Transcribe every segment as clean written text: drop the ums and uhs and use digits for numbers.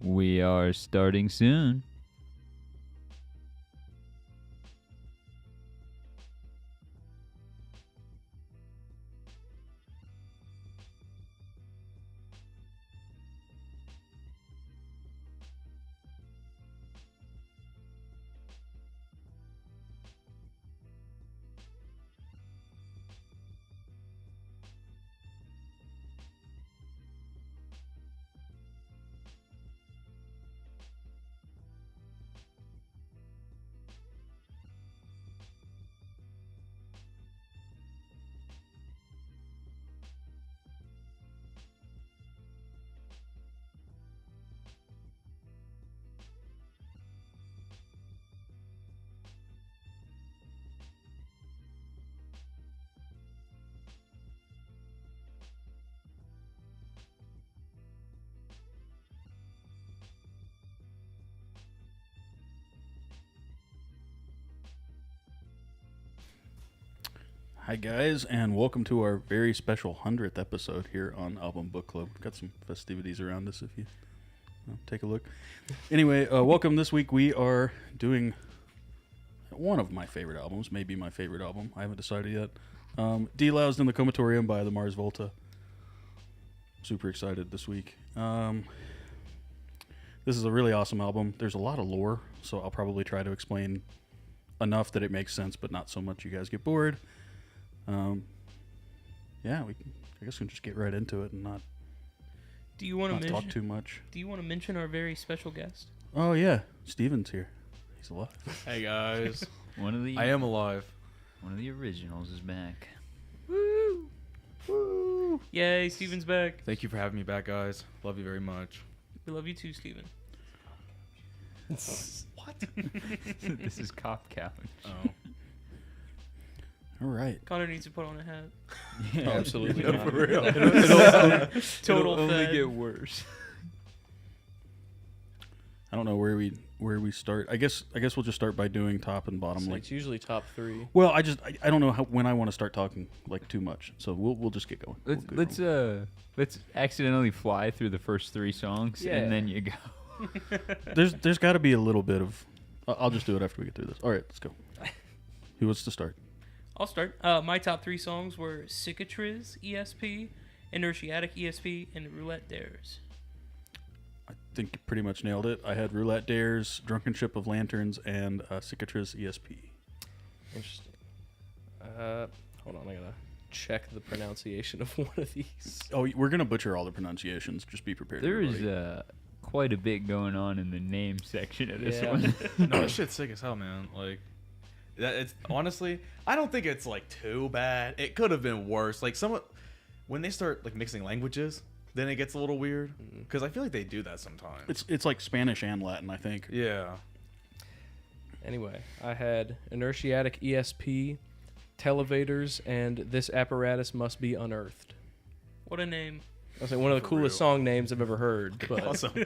We are starting soon. Hi guys, and welcome to our very special 100th episode here on Album Book Club. We've got some festivities around us if you take a look. Anyway, welcome. This week we are doing one of my favorite albums, maybe my favorite album. I haven't decided yet. Deloused in the Comatorium by the Mars Volta. Super excited this week. This is a really awesome album. There's a lot of lore, so I'll probably try to explain enough that it makes sense, but not so much you guys get bored. I guess we can just get right into it and not talk too much. Do you want to mention our very special guest? Oh yeah, Steven's here. He's alive. Hey guys, I am alive. One of the originals is back. Woo! Woo! Yay, Steven's back. Thank you for having me back, guys. Love you very much. We love you too, Steven. What? This is Cop Couch. Oh. All right. Connor needs to put on a hat. Yeah, absolutely not. For real. Total It'll only fed. get worse. I don't know where we start. I guess we'll just start by doing top and bottom. So it's usually top three. Well, I don't know when I want to start talking like too much. So we'll just get going. Let's accidentally fly through the first three songs and then you go. There's got to be a little bit of. I'll just do it after we get through this. All right, let's go. Who wants to start? I'll start. My top three songs were Cicatriz ESP, Inertiatic ESP, and Roulette Dares. I think you pretty much nailed it. I had Roulette Dares, Drunken Ship of Lanterns, and Cicatriz ESP. Interesting. Hold on, I gotta check the pronunciation of one of these. Oh, we're gonna butcher all the pronunciations. Just be prepared. There everybody. is quite a bit going on in the name section of this Yeah. one. No, this shit's sick as hell, man. Like, it's honestly, I don't think it's like too bad. It could have been worse. Like when they start like mixing languages, then it gets a little weird. Because I feel like they do that sometimes. It's like Spanish and Latin, I think. Yeah. Anyway, I had Inertiatic ESP, Televators, and This Apparatus Must Be Unearthed. What a name. I was like one of the For coolest real. song names I've ever heard. But Awesome.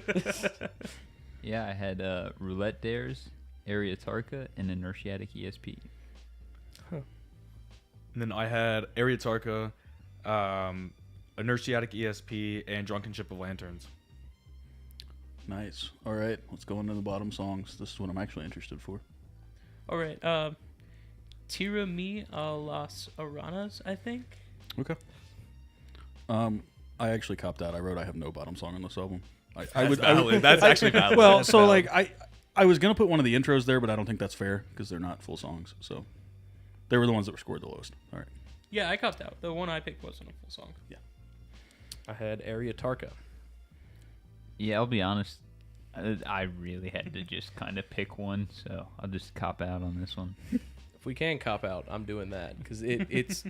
Yeah, I had Roulette Dares, Ariatarca, and Inertiatic ESP. And then I had Ariatarca, Inertiatic ESP, and Drunken Ship of Lanterns. Nice. All right, let's go into the bottom songs. This is what I'm actually interested for. All right. Tira Mi a las Aranas, I think. Okay. I actually copped out. I wrote I have no bottom song on this album. That's valid. That's actually valid. Well, That's so valid. like I was gonna put one of the intros there, but I don't think that's fair because they're not full songs. So they were the ones that were scored the lowest. All right. Yeah, I copped out. The one I picked wasn't a full song. I had Ariatarca. Yeah, I'll be honest. I really had to just kind of pick one, so I'll just cop out on this one. If we can cop out, I'm doing that because it's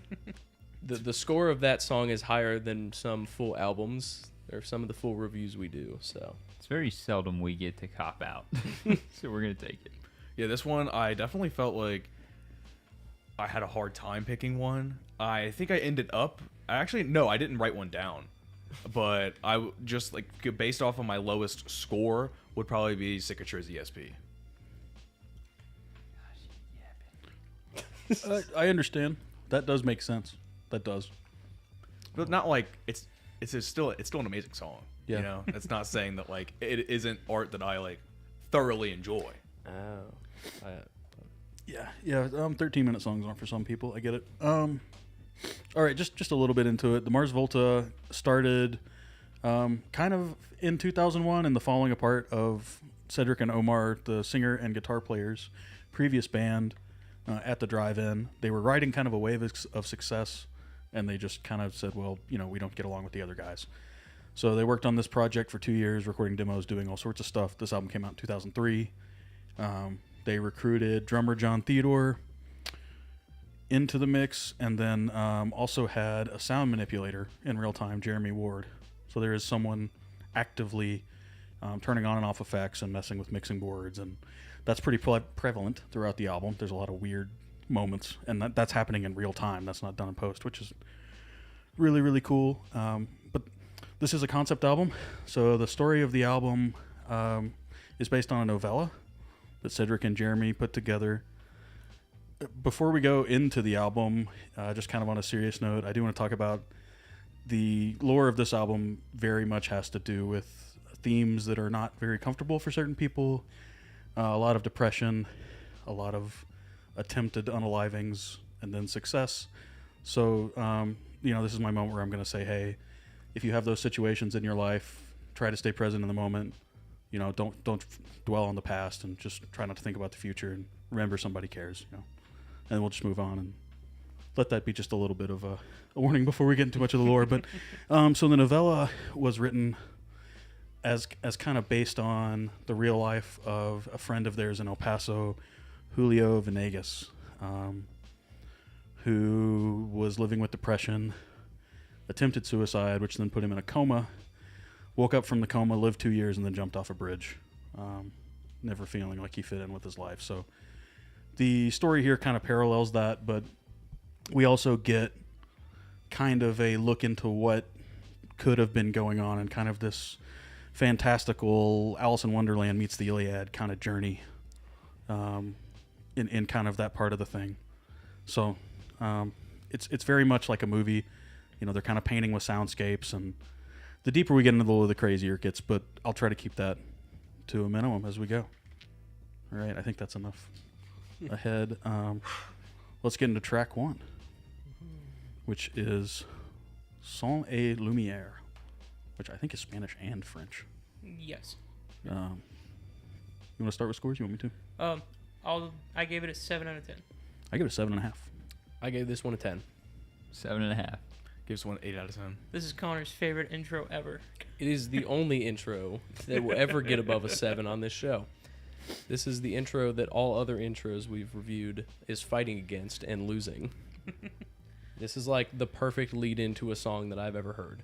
the score of that song is higher than some full albums or some of the full reviews we do. So It's very seldom we get to cop out, so we're gonna take it. Yeah, this one I definitely felt like I had a hard time picking one. I think I ended up. I didn't write one down, but just like based off of my lowest score would probably be Cicatriz ESP. I understand. That does make sense. That does. But not like it's it's still an amazing song. Yeah. You know, it's not saying that like it isn't art that I like thoroughly enjoy. Oh. Yeah. 13-minute songs aren't for some people. I get it. All right, just a little bit into it. The Mars Volta started kind of in 2001 in the falling apart of Cedric and Omar, the singer and guitar players, previous band at the drive-in. They were riding kind of a wave of success, and they just kind of said, well, you know, we don't get along with the other guys. So they worked on this project for 2 years, recording demos, doing all sorts of stuff. This album came out in 2003. They recruited drummer John Theodore into the mix, and then also had a sound manipulator in real time, Jeremy Ward. So there is someone actively turning on and off effects and messing with mixing boards, and that's pretty prevalent throughout the album. There's a lot of weird moments, and that's happening in real time. That's not done in post, which is really, really cool. But this is a concept album, so the story of the album is based on a novella that Cedric and Jeremy put together. Before we go into the album, just kind of on a serious note, I do want to talk about the lore of this album. Very much has to do with themes that are not very comfortable for certain people. A lot of depression, a lot of attempted unalivings, and then success. So, this is my moment where I'm going to say, hey, if you have those situations in your life, try to stay present in the moment. You know, don't dwell on the past, and just try not to think about the future, and remember somebody cares, you know. And we'll just move on and let that be just a little bit of a warning before we get into much of the lore. But so the novella was written as kind of based on the real life of a friend of theirs in El Paso, Julio Venegas, who was living with depression, attempted suicide, which then put him in a coma, woke up from the coma, lived 2 years, and then jumped off a bridge, never feeling like he fit in with his life. So the story here kind of parallels that, but we also get kind of a look into what could have been going on, and kind of this fantastical Alice in Wonderland meets the Iliad kind of journey in kind of that part of the thing. So it's very much like a movie. You know, they're kind of painting with soundscapes, and the deeper we get into the lore, the crazier it gets, but I'll try to keep that to a minimum as we go. All right, I think that's enough ahead. Let's get into track 1, which is Sans et Lumière, which I think is Spanish and French. Yes. You want to start with scores? You want me to? I gave it a 7 out of 10. I give it a 7.5. I gave this one a 10. 7.5. Gives one 8 out of 10. This is Connor's favorite intro ever. It is the only intro that will ever get above a 7 on this show. This is the intro that all other intros we've reviewed is fighting against and losing. This is like the perfect lead into a song that I've ever heard.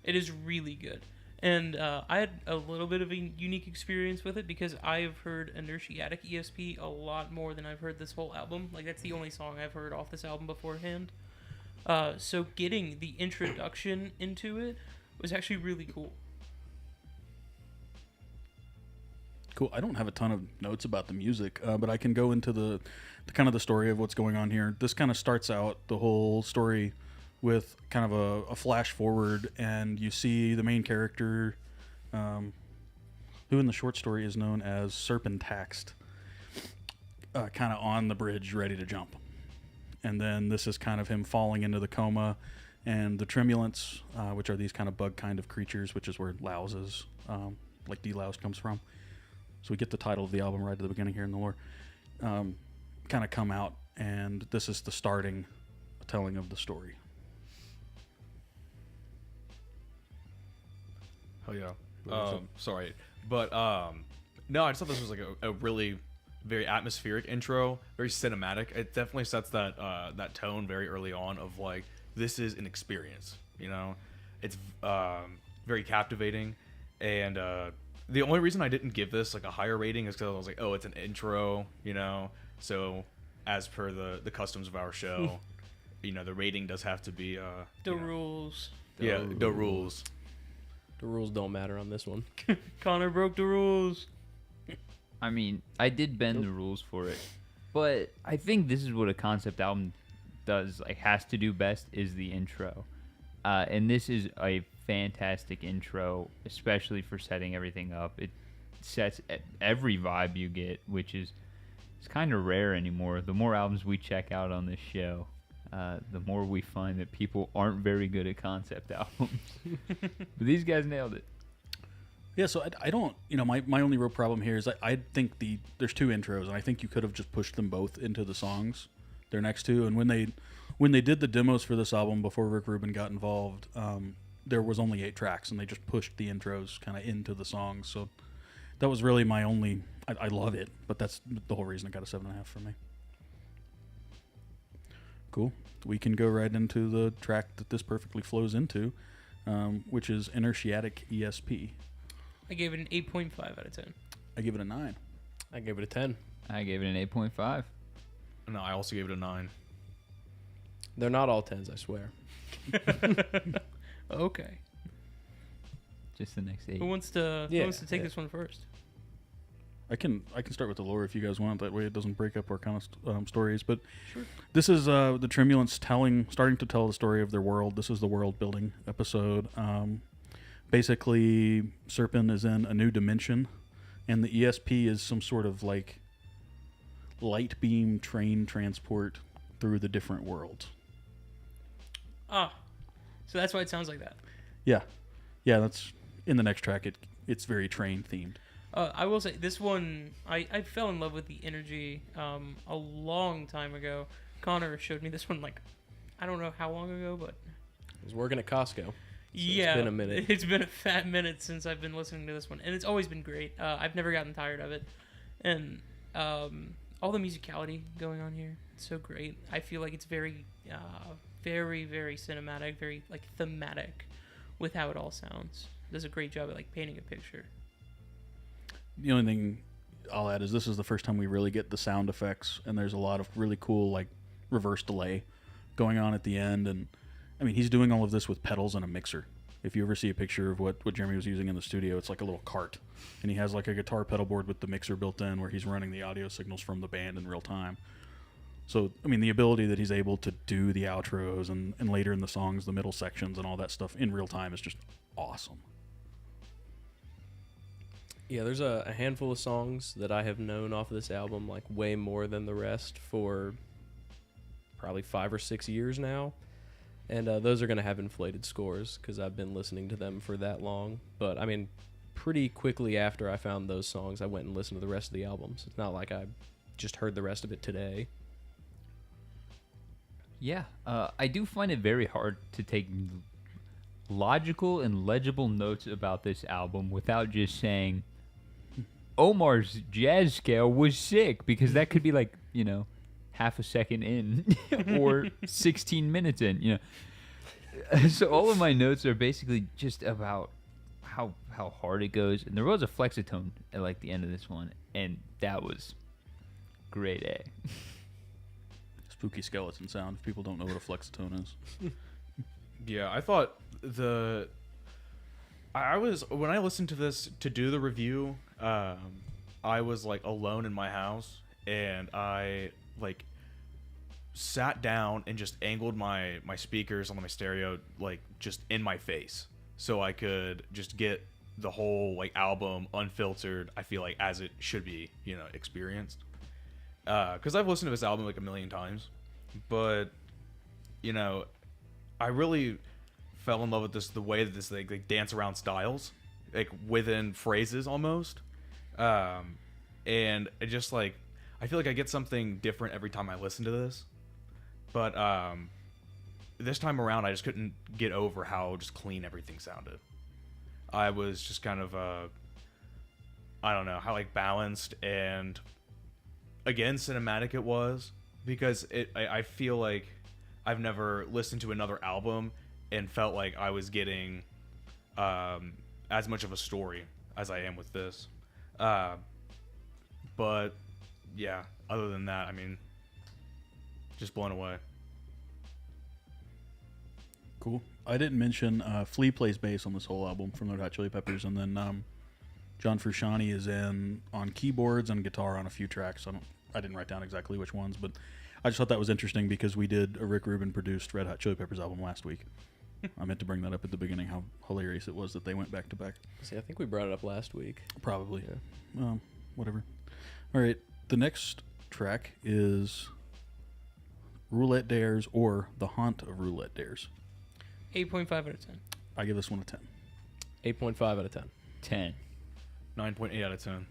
It is really good. And I had a little bit of a unique experience with it because I've heard Inertiatic ESP a lot more than I've heard this whole album. Like, that's the only song I've heard off this album beforehand. So getting the introduction into it was actually really cool. Cool. I don't have a ton of notes about the music, but I can go into the kind of the story of what's going on here. This kind of starts out the whole story with kind of a flash forward, and you see the main character, who in the short story is known as Serpentaxed, kind of on the bridge ready to jump. And then this is kind of him falling into the coma, and the Tremulants, which are these kind of bug kind of creatures, which is where Louse is, like Deloused comes from. So we get the title of the album right at the beginning here in the lore. Kind of come out, and this is the starting telling of the story. Oh yeah. Sorry, but no, I just thought this was like a really very atmospheric intro, very cinematic. It definitely sets that that tone very early on of like, this is an experience. You know, it's very captivating, and the only reason I didn't give this like a higher rating is because I was like, oh, it's an intro, you know. So as per the customs of our show, you know, the rating does have to be The rules. the rules. The rules don't matter on this one. Connor broke the rules. I mean, I did bend the rules for it, but I think this is what a concept album does, like, has to do best, is the intro. And this is a fantastic intro, especially for setting everything up. It sets every vibe you get, which is it's kind of rare anymore. The more albums we check out on this show, the more we find that people aren't very good at concept albums. But these guys nailed it. Yeah, so I don't, my only real problem here is I think there's two intros, and I think you could have just pushed them both into the songs they're next to. And when they did the demos for this album before Rick Rubin got involved, there was only 8 tracks, and they just pushed the intros kind of into the songs. So that was really my only. I love it, but that's the whole reason it got a 7.5 from me. Cool. We can go right into the track that this perfectly flows into, which is Inertiatic ESP. I gave it an 8.5 out of 10. I give it a 9. I gave it a 10. I gave it an 8.5. No, I also gave it a 9. They're not all 10s, I swear. Okay. Just the next 8. Who wants to take this one first? I can start with the lore if you guys want. That way it doesn't break up our kind of stories. But Sure. this is the Tremulants starting to tell the story of their world. This is the world building episode. Basically, Serpent is in a new dimension, and the ESP is some sort of like light beam train transport through the different worlds. Ah, so that's why it sounds like that. Yeah, that's in the next track. It's very train themed. I will say this one, I fell in love with the energy a long time ago. Connor showed me this one I don't know how long ago, but I was working at Costco. yeah, it's been a minute. It's been a fat minute since I've been listening to this one, and it's always been great. I've never gotten tired of it, and all the musicality going on here, it's so great. I feel like it's very, very, very cinematic, very thematic with how it all sounds. Does a great job at painting a picture. The only thing I'll add is this is the first time we really get the sound effects, and there's a lot of really cool reverse delay going on at the end. And I mean, he's doing all of this with pedals and a mixer. If you ever see a picture of what Jeremy was using in the studio, it's like a little cart, and he has a guitar pedal board with the mixer built in where he's running the audio signals from the band in real time. So I mean, the ability that he's able to do the outros and later in the songs the middle sections and all that stuff in real time is just awesome. Yeah, there's a handful of songs that I have known off of this album way more than the rest for probably 5 or 6 years now. And those are going to have inflated scores because I've been listening to them for that long. But, I mean, pretty quickly after I found those songs, I went and listened to the rest of the albums. It's not like I just heard the rest of it today. Yeah, I do find it very hard to take logical and legible notes about this album without just saying Omar's jazz scale was sick, because that could be half a second in or 16 minutes in, So all of my notes are basically just about how hard it goes. And there was a flexitone at the end of this one, and that was grade A. Spooky skeleton sound, if people don't know what a flexitone is. Yeah, I thought I was, when I listened to this to do the review, I was alone in my house, and I sat down and just angled my speakers on my stereo just in my face, so I could just get the whole album unfiltered. I feel as it should be, experienced. Because I've listened to this album a million times, but I really fell in love with the way that this dance around styles, within phrases almost, and it just I feel I get something different every time I listen to this. But this time around, I just couldn't get over how just clean everything sounded. I was just kind of I don't know how balanced and again cinematic it was, because I feel I've never listened to another album and felt I was getting as much of a story as I am with this. But yeah, other than that, I mean, just blown away. Cool. I didn't mention Flea plays bass on this whole album from the Red Hot Chili Peppers, and then John Frusciante is in on keyboards and guitar on a few tracks. I didn't write down exactly which ones, but I just thought that was interesting because we did a Rick Rubin produced Red Hot Chili Peppers album last week, I meant to bring that up at the beginning, how hilarious it was that they went back to back. See, I think we brought it up last week. Probably. Yeah. Whatever. All right. The next track is Roulette Dares, or The Haunt of Roulette Dares. 8.5 out of 10. I give this one a 10. 8.5 out of 10. 10. 9.8 out of 10.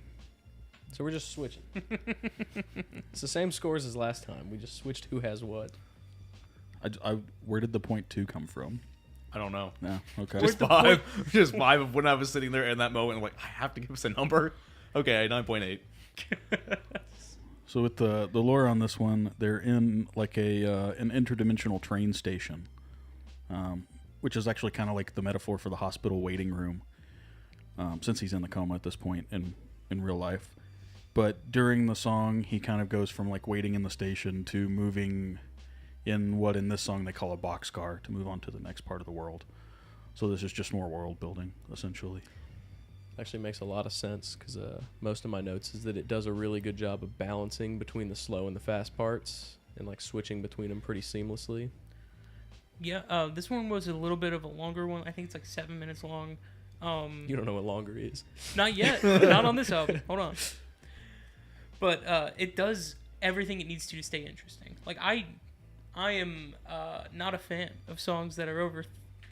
So we're just switching. It's the same scores as last time. We just switched who has what. Where did the 0.2 come from? I don't know. No. Okay. Just five. Just five of when I was sitting there in that moment. I'm like, I have to give us a number. Okay, 9.8. So with the lore on this one, they're in like an interdimensional train station, which is actually kind of like the metaphor for the hospital waiting room, since he's in the coma at this point in real life. But during the song, he kind of goes from like waiting in the station to moving in what in this song they call a boxcar to move on to the next part of the world. So this is just more world building, essentially. Actually makes a lot of sense because most of my notes is that it does a really good job of balancing between the slow and the fast parts and like switching between them pretty seamlessly. Yeah, this one was a little bit of a longer one. I think it's like 7 minutes long. You don't know what longer is. Not yet. Not on this album. Hold on. But it does everything it needs to stay interesting. Like I am not a fan of songs that are over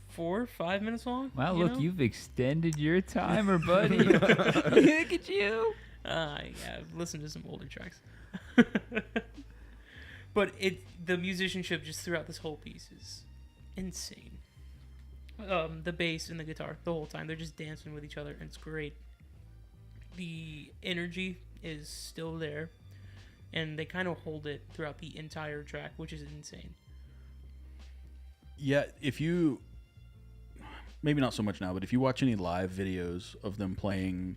4 or 5 minutes long. Wow, you look, know? you've extended your timer, buddy. Look at you. Yeah, I've listened to some older tracks. But the musicianship just throughout this whole piece is insane. The bass and the guitar the whole time, they're just dancing with each other, and it's great. The energy is still there, and they kind of hold it throughout the entire track, which is insane. Yeah, if you... Maybe not so much now, but if you watch any live videos of them playing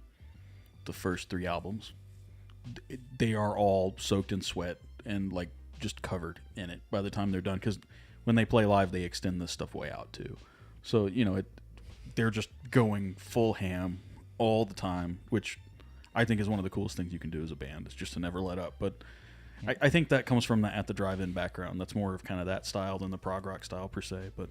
the first 3 albums, they are all soaked in sweat and like just covered in it by the time they're done. Because when they play live, they extend this stuff way out too. So they're just going full ham all the time, which I think is one of the coolest things you can do as a band. Is just to never let up. But I think that comes from the At the Drive-In background. That's more of kind of that style than the prog rock style per se. But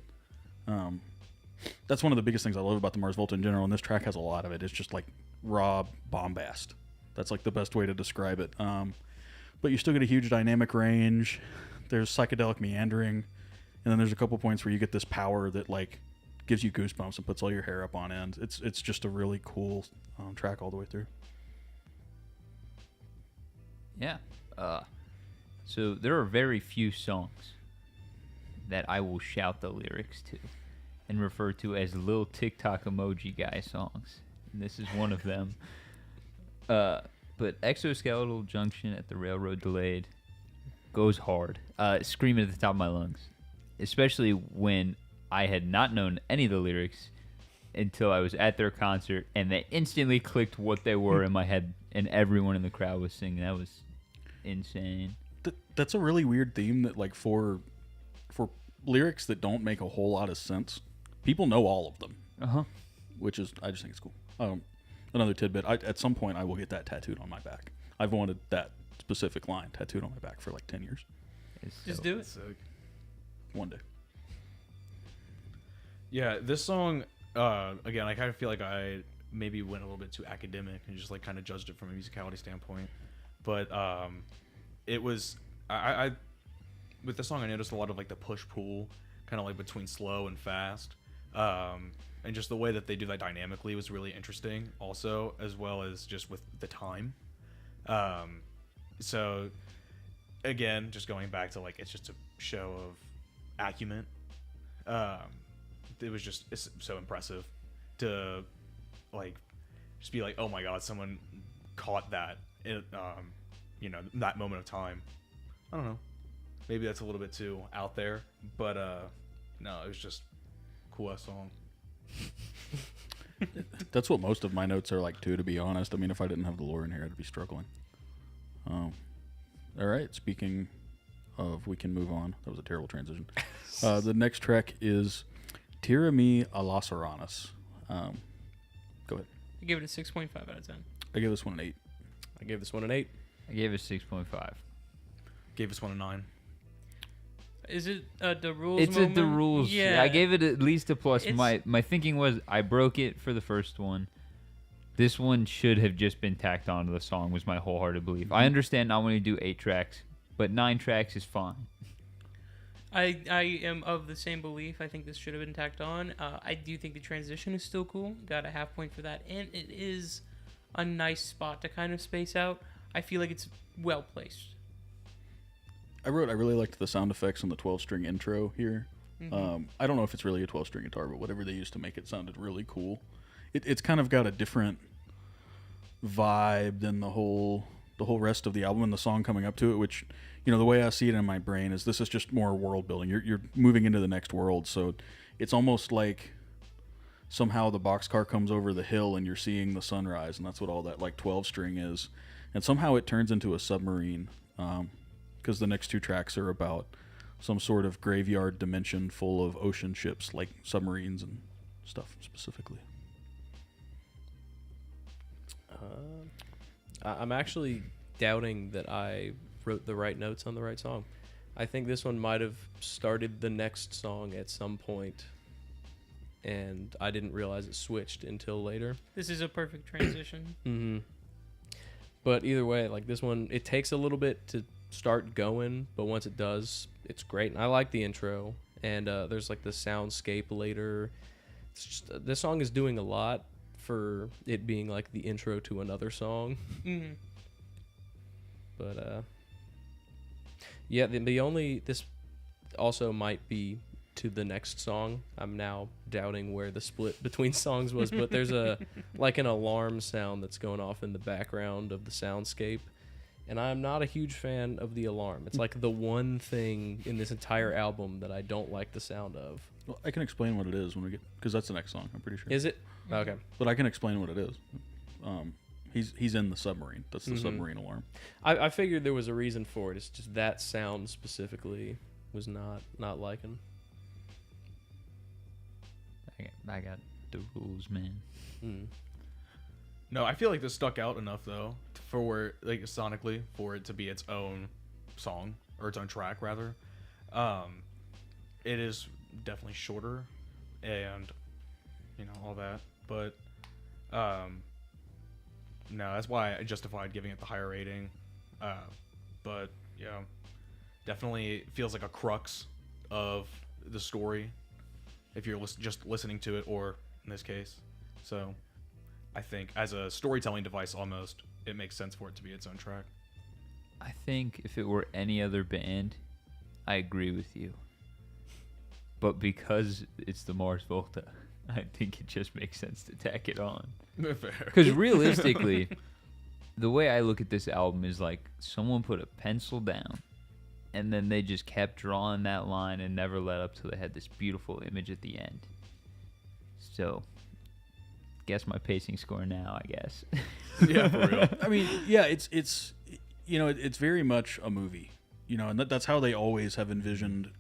that's one of the biggest things I love about the Mars Volta in general, and this track has a lot of it. It's just like raw bombast. That's like the best way to describe it. But you still get a huge dynamic range. There's psychedelic meandering, and then there's a couple points where you get this power that like gives you goosebumps and puts all your hair up on end. It's just a really cool track all the way through. Yeah. So there are very few songs that I will shout the lyrics to and refer to as little TikTok emoji guy songs. And this is one of them. But Exoskeletal Junction at the Railroad Delayed goes hard. Screaming at the top of my lungs. Especially when I had not known any of the lyrics until I was at their concert, and they instantly clicked what they were in my head, and everyone in the crowd was singing. That was insane. That's a really weird theme that like for lyrics that don't make a whole lot of sense, people know all of them. Uh-huh. Which is, I just think it's cool. Another tidbit, at some point I will get that tattooed on my back. I've wanted that specific line tattooed on my back for like 10 years. Just do it. One day. Yeah, this song, again, I kind of feel like I maybe went a little bit too academic and just like kind of judged it from a musicality standpoint. But it was, I with this song, I noticed a lot of like the push-pull, kind of like between slow and fast. And just the way that they do that dynamically was really interesting also, as well as just with the time. So again, just going back to like, it's just a show of acumen. It was just, it's so impressive to like just be like, oh my god, someone caught that in that moment of time. I don't know, maybe that's a little bit too out there, but no, it was just cool ass song. That's what most of my notes are like too, to be honest. I mean, if I didn't have the lore in here, I'd be struggling. All right, speaking of, we can move on. That was a terrible transition. The next track is Tira Mi a las Aranas. Go ahead. I give it a 6.5 out of 10. I give this one an 8. I gave this one an 8. I gave it 6.5. Gave this one a 9. Is it the rules? It's moment? the rules. Yeah. I gave it at least a plus. It's- My thinking was I broke it for the first one. This one should have just been tacked onto the song. Was my wholehearted belief. I understand not wanting to do 8 tracks, but 9 tracks is fine. I am of the same belief. I think this should have been tacked on. I do think the transition is still cool. Got a half point for that, and it is a nice spot to kind of space out. I feel like it's well placed. I really liked the sound effects on the 12-string intro here. I don't know if it's really a 12-string guitar, but whatever they used to make it sounded really cool. It's kind of got a different vibe than the whole rest of the album and the song coming up to it, which, you know, the way I see it in my brain is this is just more world building. You're moving into the next world, so it's almost like somehow the boxcar comes over the hill and you're seeing the sunrise, and that's what all that like 12-string is. And somehow it turns into a submarine, because the next 2 tracks are about some sort of graveyard dimension full of ocean ships, like submarines and stuff specifically. I'm actually doubting that I wrote the right notes on the right song. I think this one might have started the next song at some point, and I didn't realize it switched until later. This is a perfect transition. Mm-hmm. But either way, like this one, it takes a little bit to start going, but once it does, it's great. And I like the intro, and there's like the soundscape later. It's just this song is doing a lot for it being like the intro to another song. Mhm. But yeah, the only this also might be to the next song. I'm now doubting where the split between songs was, but there's a like an alarm sound that's going off in the background of the soundscape, and I'm not a huge fan of the alarm. It's like the one thing in this entire album that I don't like the sound of. Well, I can explain what it is when we get, because that's the next song, I'm pretty sure. Is it? Okay. But I can explain what it is. He's in the submarine. That's the submarine alarm. I figured there was a reason for it. It's just that sound specifically was not liking. I got the rules, man. Mm. No, I feel like this stuck out enough though for like sonically for it to be its own song or its own track rather. It is definitely shorter and you know all that, but no, that's why I justified giving it the higher rating. But yeah, definitely feels like a crux of the story if you're just listening to it, or in this case. So I think as a storytelling device almost, it makes sense for it to be its own track. I think if it were any other band, I agree with you. But because it's the Mars Volta, I think it just makes sense to tack it on. Fair. Because realistically, the way I look at this album is like someone put a pencil down and then they just kept drawing that line and never let up till they had this beautiful image at the end. So, guess my pacing score now, I guess. Yeah, for real. I mean, yeah, it's you know, it's very much a movie, you know, and that's how they always have envisioned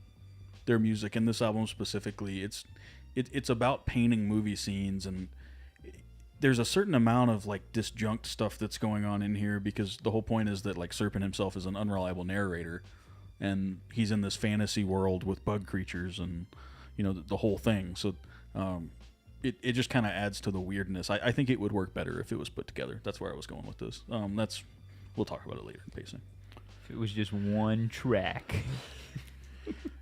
their music. In this album specifically, it's about painting movie scenes, and there's a certain amount of like disjunct stuff that's going on in here because the whole point is that like Serpent himself is an unreliable narrator, and he's in this fantasy world with bug creatures and you know the whole thing. So it just kind of adds to the weirdness. I think it would work better if it was put together. That's where I was going with this. We'll talk about it later in pacing. If it was just one track.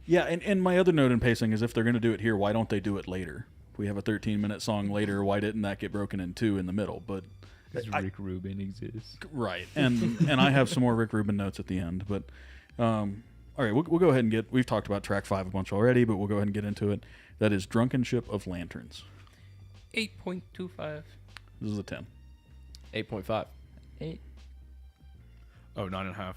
Yeah, and my other note in pacing is if they're going to do it here, why don't they do it later? We have a 13-minute song later. Why didn't that get broken in 2 in the middle? But Because Rick Rubin exists. right, and I have some more Rick Rubin notes at the end. But all right, we'll go ahead and get. We've talked about track 5 a bunch already, but we'll go ahead and get into it. That is Drunken Ship of Lanterns. 8.25. This is a 10. 8.5. 8. Oh, 9.5.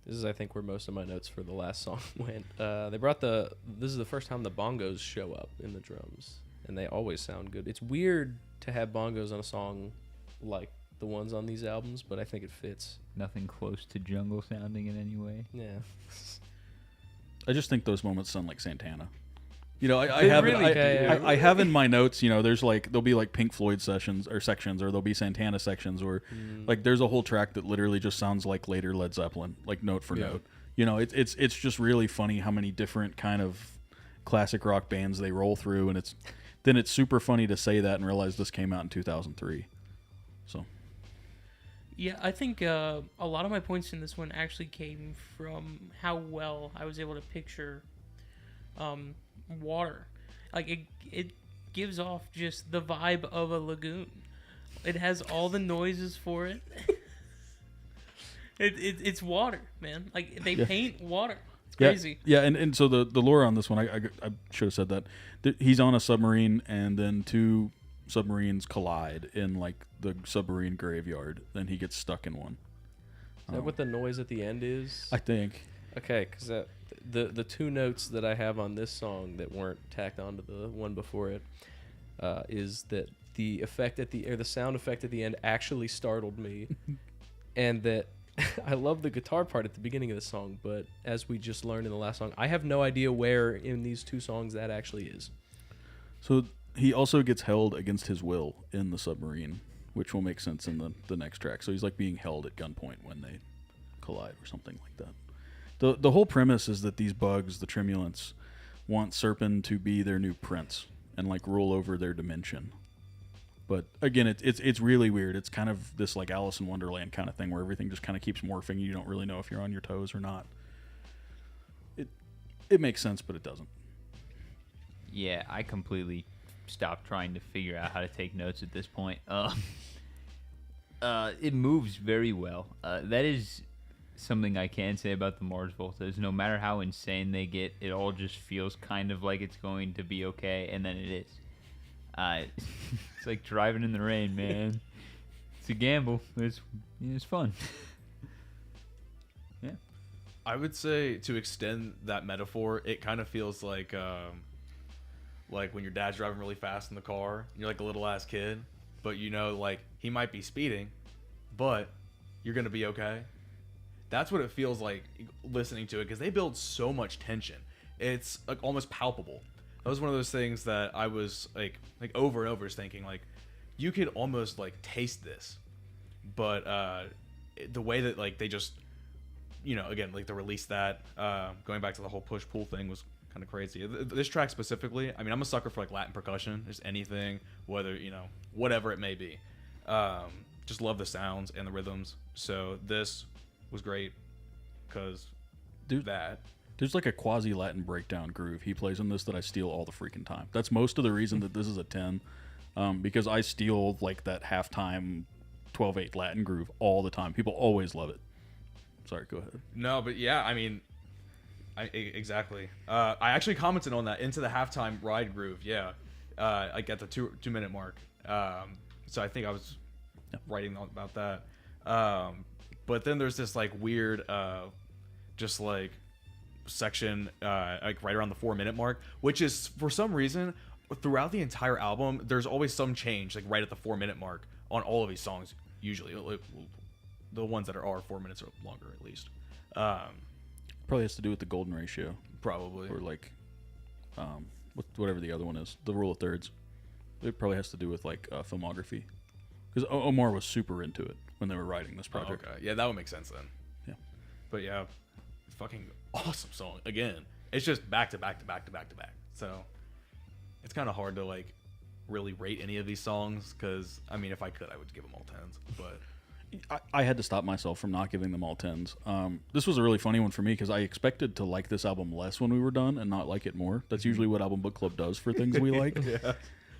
This is, I think, where most of my notes for the last song went. They brought this is the first time the bongos show up in the drums, and they always sound good. It's weird to have bongos on a song like the ones on these albums, but I think it fits. Nothing close to jungle sounding in any way. Yeah. I just think those moments sound like Santana. You know, I They have really do. I have in my notes. You know, there'll be like Pink Floyd sessions or sections, or there'll be Santana sections, or like there's a whole track that literally just sounds like later Led Zeppelin, like note for note. You know, it's just really funny how many different kind of classic rock bands they roll through, and it's super funny to say that and realize this came out in 2003. So. Yeah, I think a lot of my points in this one actually came from how well I was able to picture water. Like it gives off just the vibe of a lagoon. It has all the noises for it. It's water, man. Like they paint water. It's crazy. Yeah, and so the lore on this one, I should have said that. He's on a submarine, and then two submarines collide in like the submarine graveyard. Then he gets stuck in one. Is that what the noise at the end is? I think. Okay, because the two notes that I have on this song that weren't tacked onto the one before it is that the effect the sound effect at the end actually startled me, and that I love the guitar part at the beginning of the song, but as we just learned in the last song, I have no idea where in these two songs that actually is. So he also gets held against his will in the submarine, which will make sense in the next track. So he's like being held at gunpoint when they collide or something like that. The whole premise is that these bugs, the Tremulants, want Serpent to be their new prince and like rule over their dimension. But again, it's really weird. It's kind of this like Alice in Wonderland kind of thing where everything just kind of keeps morphing. You don't really know if you're on your toes or not. It makes sense, but it doesn't. Yeah, I completely stopped trying to figure out how to take notes at this point. It moves very well. That is something I can say about the Mars Voltas. No matter how insane they get, it all just feels kind of like it's going to be okay, and then it is. It's like driving in the rain, man. It's a gamble. It's fun. Yeah. I would say to extend that metaphor, it kind of feels like when your dad's driving really fast in the car, you're like a little ass kid, but you know, like he might be speeding, but you're gonna be okay. That's what it feels like listening to it, because they build so much tension. It's like almost palpable. That was one of those things that I was like over and over is thinking like, you could almost like taste this, but the way that like they just, you know, again, like to release that, going back to the whole push pull thing was kind of crazy. This track specifically, I mean, I'm a sucker for like Latin percussion, just anything, whether, you know, whatever it may be. Just love the sounds and the rhythms. So this was great because that. There's like a quasi-Latin breakdown groove he plays in this that I steal all the freaking time. That's most of the reason that this is a 10, because I steal like that halftime 12/8 Latin groove all the time. People always love it. Sorry, go ahead. No, but yeah, I mean, exactly. I actually commented on that into the halftime ride groove. Yeah, like at the 2-minute mark. So I think I was writing about that. But then there's this like weird, just like section like right around the 4-minute mark, which is for some reason throughout the entire album there's always some change like right at the 4-minute mark on all of these songs, usually like, the ones that are 4 minutes or longer at least. Probably has to do with the golden ratio, probably, or like whatever the other one is, the rule of thirds. It probably has to do with like filmography, because Omar was super into it when they were writing this project. Oh, okay, yeah, that would make sense then. Yeah, but yeah, fucking awesome song again. It's just back to back to back to back to back, so it's kind of hard to like really rate any of these songs, because I mean, if I could, I would give them all 10s, but I had to stop myself from not giving them all 10s. This was a really funny one for me because I expected to like this album less when we were done and not like it more. That's usually what Album Book Club does for things we like. Yeah.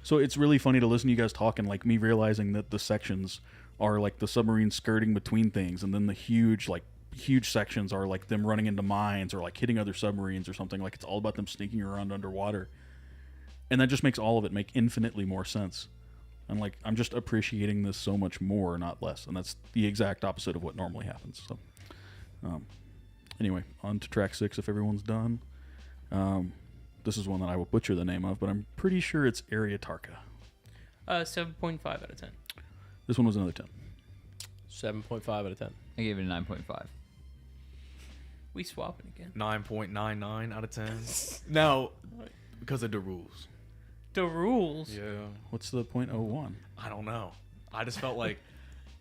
So it's really funny to listen to you guys talk and like me realizing that the sections are like the submarine skirting between things, and then the huge sections are like them running into mines or like hitting other submarines or something. Like it's all about them sneaking around underwater, and that just makes all of it make infinitely more sense. And like I'm just appreciating this so much more, not less, and that's the exact opposite of what normally happens. So anyway, on to track 6 if everyone's done. This is one that I will butcher the name of, but I'm pretty sure it's Areotarca. 7.5 out of 10. This one was another 10. 7.5 out of 10. I gave it a 9.5. We swapping again. 9.99 out of 10. Now, Because of the rules. The rules. Yeah. What's the .01? I don't know. I just felt like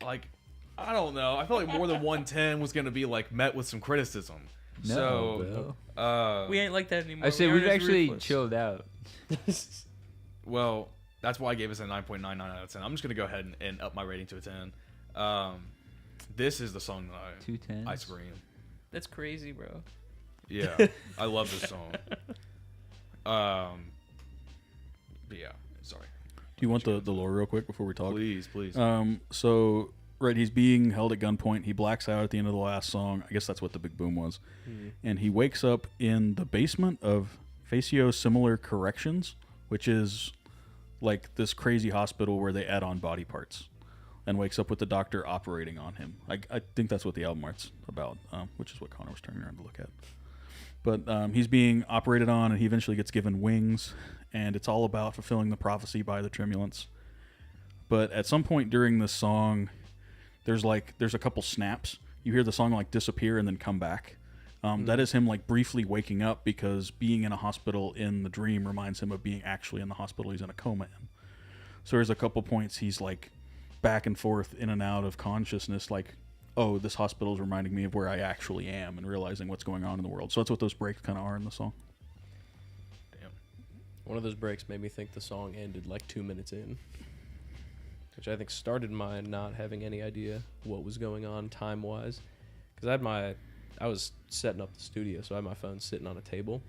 I don't know. I felt like more than 110 was gonna be like met with some criticism. No, We ain't like that anymore. I say We we've aren't as actually ruthless. chilled out. Well, that's why I gave us a 9.99 out of 10. I'm just gonna go ahead and up my rating to a 10. This is the song that 2 10s. I scream. That's crazy, bro. Yeah, I love this song. But yeah, sorry. Do you want the lore real quick before we talk? Please. So, right, he's being held at gunpoint. He blacks out at the end of the last song. I guess that's what the big boom was. And he wakes up in the basement of Facio-Similar Corrections, which is like this crazy hospital where they add on body parts, and wakes up with the doctor operating on him. I think that's what the album art's about, which is what Connor was turning around to look at. But he's being operated on, and he eventually gets given wings, and it's all about fulfilling the prophecy by the Tremulants. But at some point during this song, there's a couple snaps. You hear the song like disappear and then come back. That is him like briefly waking up, because being in a hospital in the dream reminds him of being actually in the hospital he's in a coma in. So there's a couple points he's like back and forth in and out of consciousness, like, oh, this hospital is reminding me of where I actually am, and realizing what's going on in the world. So that's what those breaks kind of are in the song. Damn. One of those breaks made me think the song ended like 2 minutes in, which I think started my not having any idea what was going on time-wise. Because I was setting up the studio, so I had my phone sitting on a table,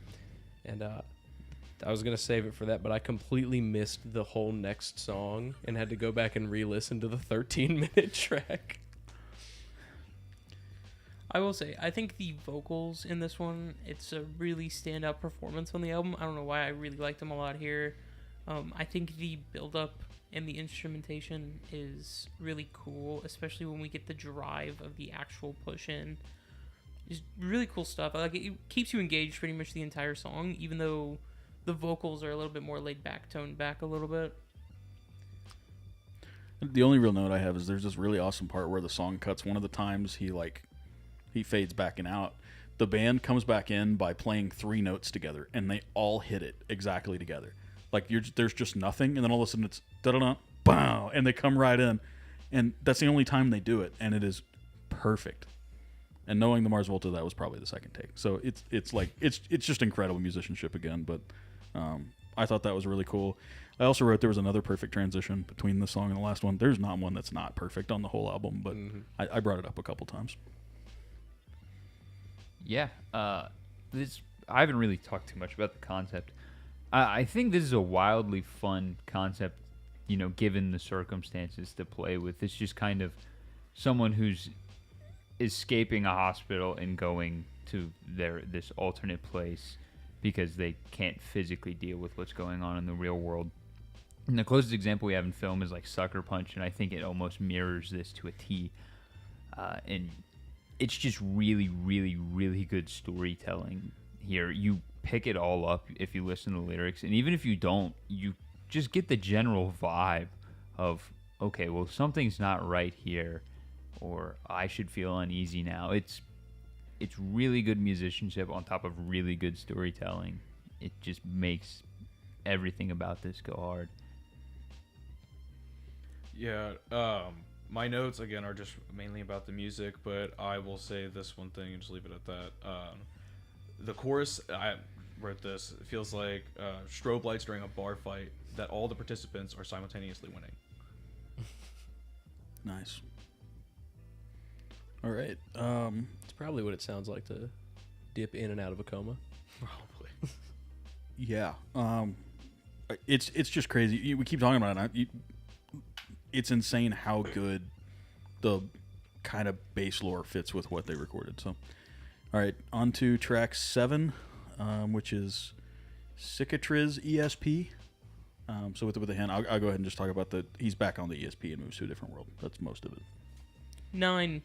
and I was going to save it for that, but I completely missed the whole next song and had to go back and re-listen to the 13-minute track. I will say, I think the vocals in this one, it's a really standout performance on the album. I don't know why I really liked them a lot here. I think the build-up and the instrumentation is really cool, especially when we get the drive of the actual push-in. It's really cool stuff. Like, it keeps you engaged pretty much the entire song, even though the vocals are a little bit more laid back, toned back a little bit. The only real note I have is there's this really awesome part where the song cuts. One of the times he fades back and out. The band comes back in by playing 3 notes together, and they all hit it exactly together. Like, there's just nothing, and then all of a sudden it's da-da-da, bow, and they come right in. And that's the only time they do it, and it is perfect. And knowing the Mars Volta, that was probably the second take. So it's just incredible musicianship again, but I thought that was really cool. I also wrote there was another perfect transition between this song and the last one. There's not one that's not perfect on the whole album, but I brought it up a couple times. Yeah, I haven't really talked too much about the concept. I think this is a wildly fun concept, given the circumstances to play with. It's just kind of someone who's escaping a hospital and going to this alternate place because they can't physically deal with what's going on in the real world. And the closest example we have in film is like Sucker Punch, and I think it almost mirrors this to a T. And it's just really, really, really good storytelling here. You pick it all up if you listen to the lyrics, and even if you don't, you just get the general vibe of, okay, well, something's not right here, or I should feel uneasy now. It's really good musicianship on top of really good storytelling. It just makes everything about this go hard. Yeah, my notes again are just mainly about the music, but I will say this one thing and just leave it at that. The chorus, I wrote this, it feels like strobe lights during a bar fight that all the participants are simultaneously winning. Nice. All right. It's probably what it sounds like to dip in and out of a coma. Probably. Yeah. It's just crazy. We keep talking about it. It's insane how good the kind of bass lore fits with what they recorded. So, all right, on to track 7, which is Cicatriz ESP. So with the hand, I'll go ahead and just talk about he's back on the ESP and moves to a different world. That's most of it. 9.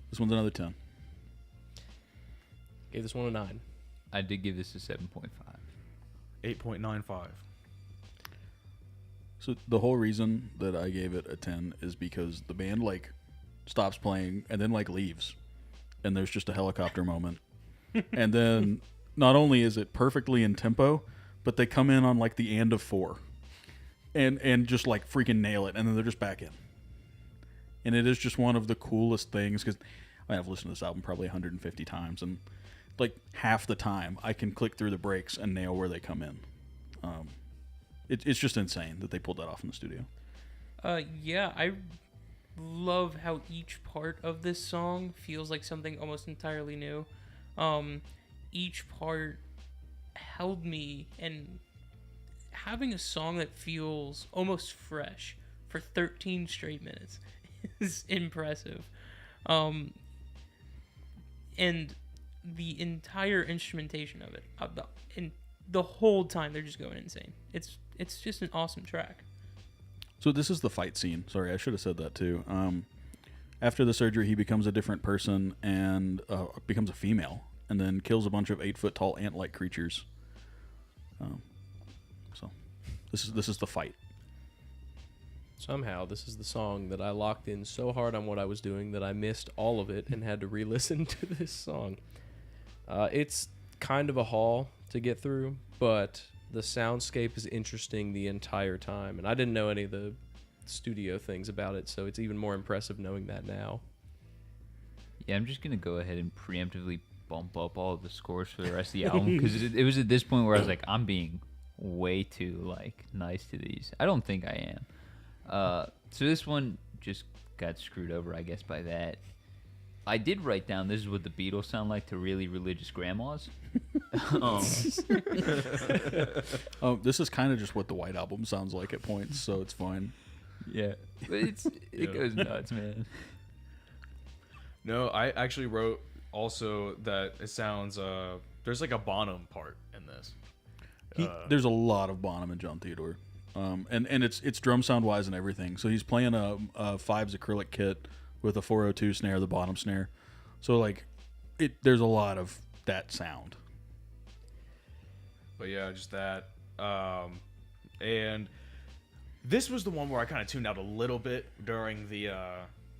This one's another 10. Gave this one a 9. I did give this a 7.5. 8.95. So the whole reason that I gave it a 10 is because the band stops playing and then leaves, and there's just a helicopter moment. And then not only is it perfectly in tempo, but they come in on like the end of 4, and just like freaking nail it, and then they're just back in. And it is just one of the coolest things because I've listened to this album probably 150 times, and like half the time I can click through the breaks and nail where they come in. It's just insane that they pulled that off in the studio. Yeah, I love how each part of this song feels like something almost entirely new. Each part held me, and having a song that feels almost fresh for 13 straight minutes is impressive. And the entire instrumentation of it, and the whole time they're just going insane. It's just an awesome track. So this is the fight scene. Sorry, I should have said that too. After the surgery, he becomes a different person and becomes a female, and then kills a bunch of 8-foot-tall ant-like creatures. So this is the fight. Somehow, this is the song that I locked in so hard on what I was doing that I missed all of it and had to re-listen to this song. It's kind of a haul to get through, but the soundscape is interesting the entire time, and I didn't know any of the studio things about it, so it's even more impressive knowing that now. Yeah, I'm just gonna go ahead and preemptively bump up all of the scores for the rest of the album because it was at this point where I was like, I'm being way too like nice to these. I don't think I am. So this one just got screwed over, I guess, by that. I did write down this is what the Beatles sound like to really religious grandmas. This is kind of just what the White Album sounds like at points, so it's fine. Yeah, but it goes nuts, man. No, I actually wrote also that it sounds there's like a Bonham part in this. There's a lot of Bonham and John Theodore, and it's drum sound wise and everything. So he's playing a Fives acrylic kit with a 402 snare, the bottom snare. So like, there's a lot of that sound. But yeah, just that. And this was the one where I kind of tuned out a little bit during the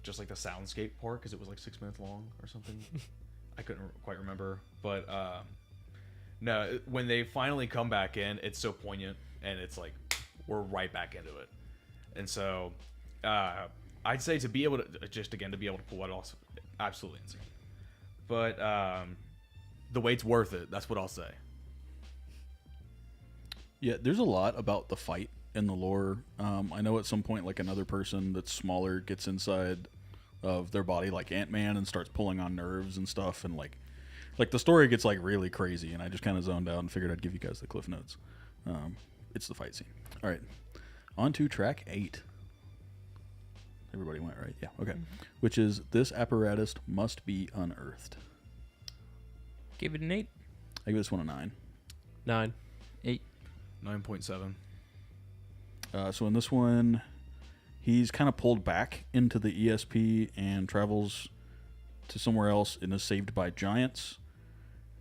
just like the soundscape part because it was like 6 minutes long or something. I couldn't quite remember, but no, when they finally come back in, it's so poignant, and it's like we're right back into it. And so I'd say to be able to pull it off, absolutely insane. But the wait's worth it. That's what I'll say. Yeah, there's a lot about the fight in the lore. I know at some point, like another person that's smaller gets inside of their body, like Ant-Man, and starts pulling on nerves and stuff, and like the story gets like really crazy. And I just kind of zoned out and figured I'd give you guys the cliff notes. It's the fight scene. All right, on to track 8. Everybody went right, yeah, okay. Mm-hmm. Which is This Apparatus Must Be Unearthed. Give it an 8. I give this one a 9. 9. 8. 9.7. So in this one, he's kind of pulled back into the ESP and travels to somewhere else and is saved by giants,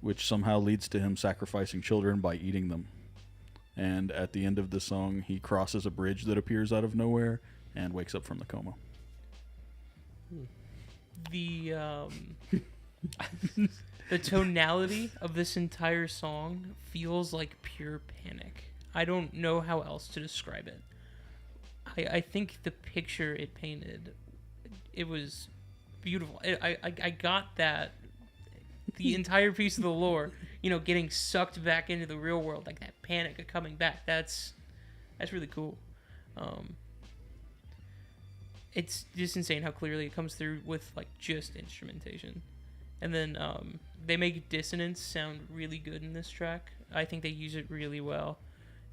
which somehow leads to him sacrificing children by eating them. And at the end of the song, he crosses a bridge that appears out of nowhere and wakes up from the coma. The the tonality of this entire song feels like pure panic. I don't know how else to describe it. I think the picture it painted, it was beautiful. I got that. The entire piece of the lore, getting sucked back into the real world, like that panic of coming back. That's really cool. It's just insane how clearly it comes through with like just instrumentation. And then they make dissonance sound really good in this track. I think they use it really well.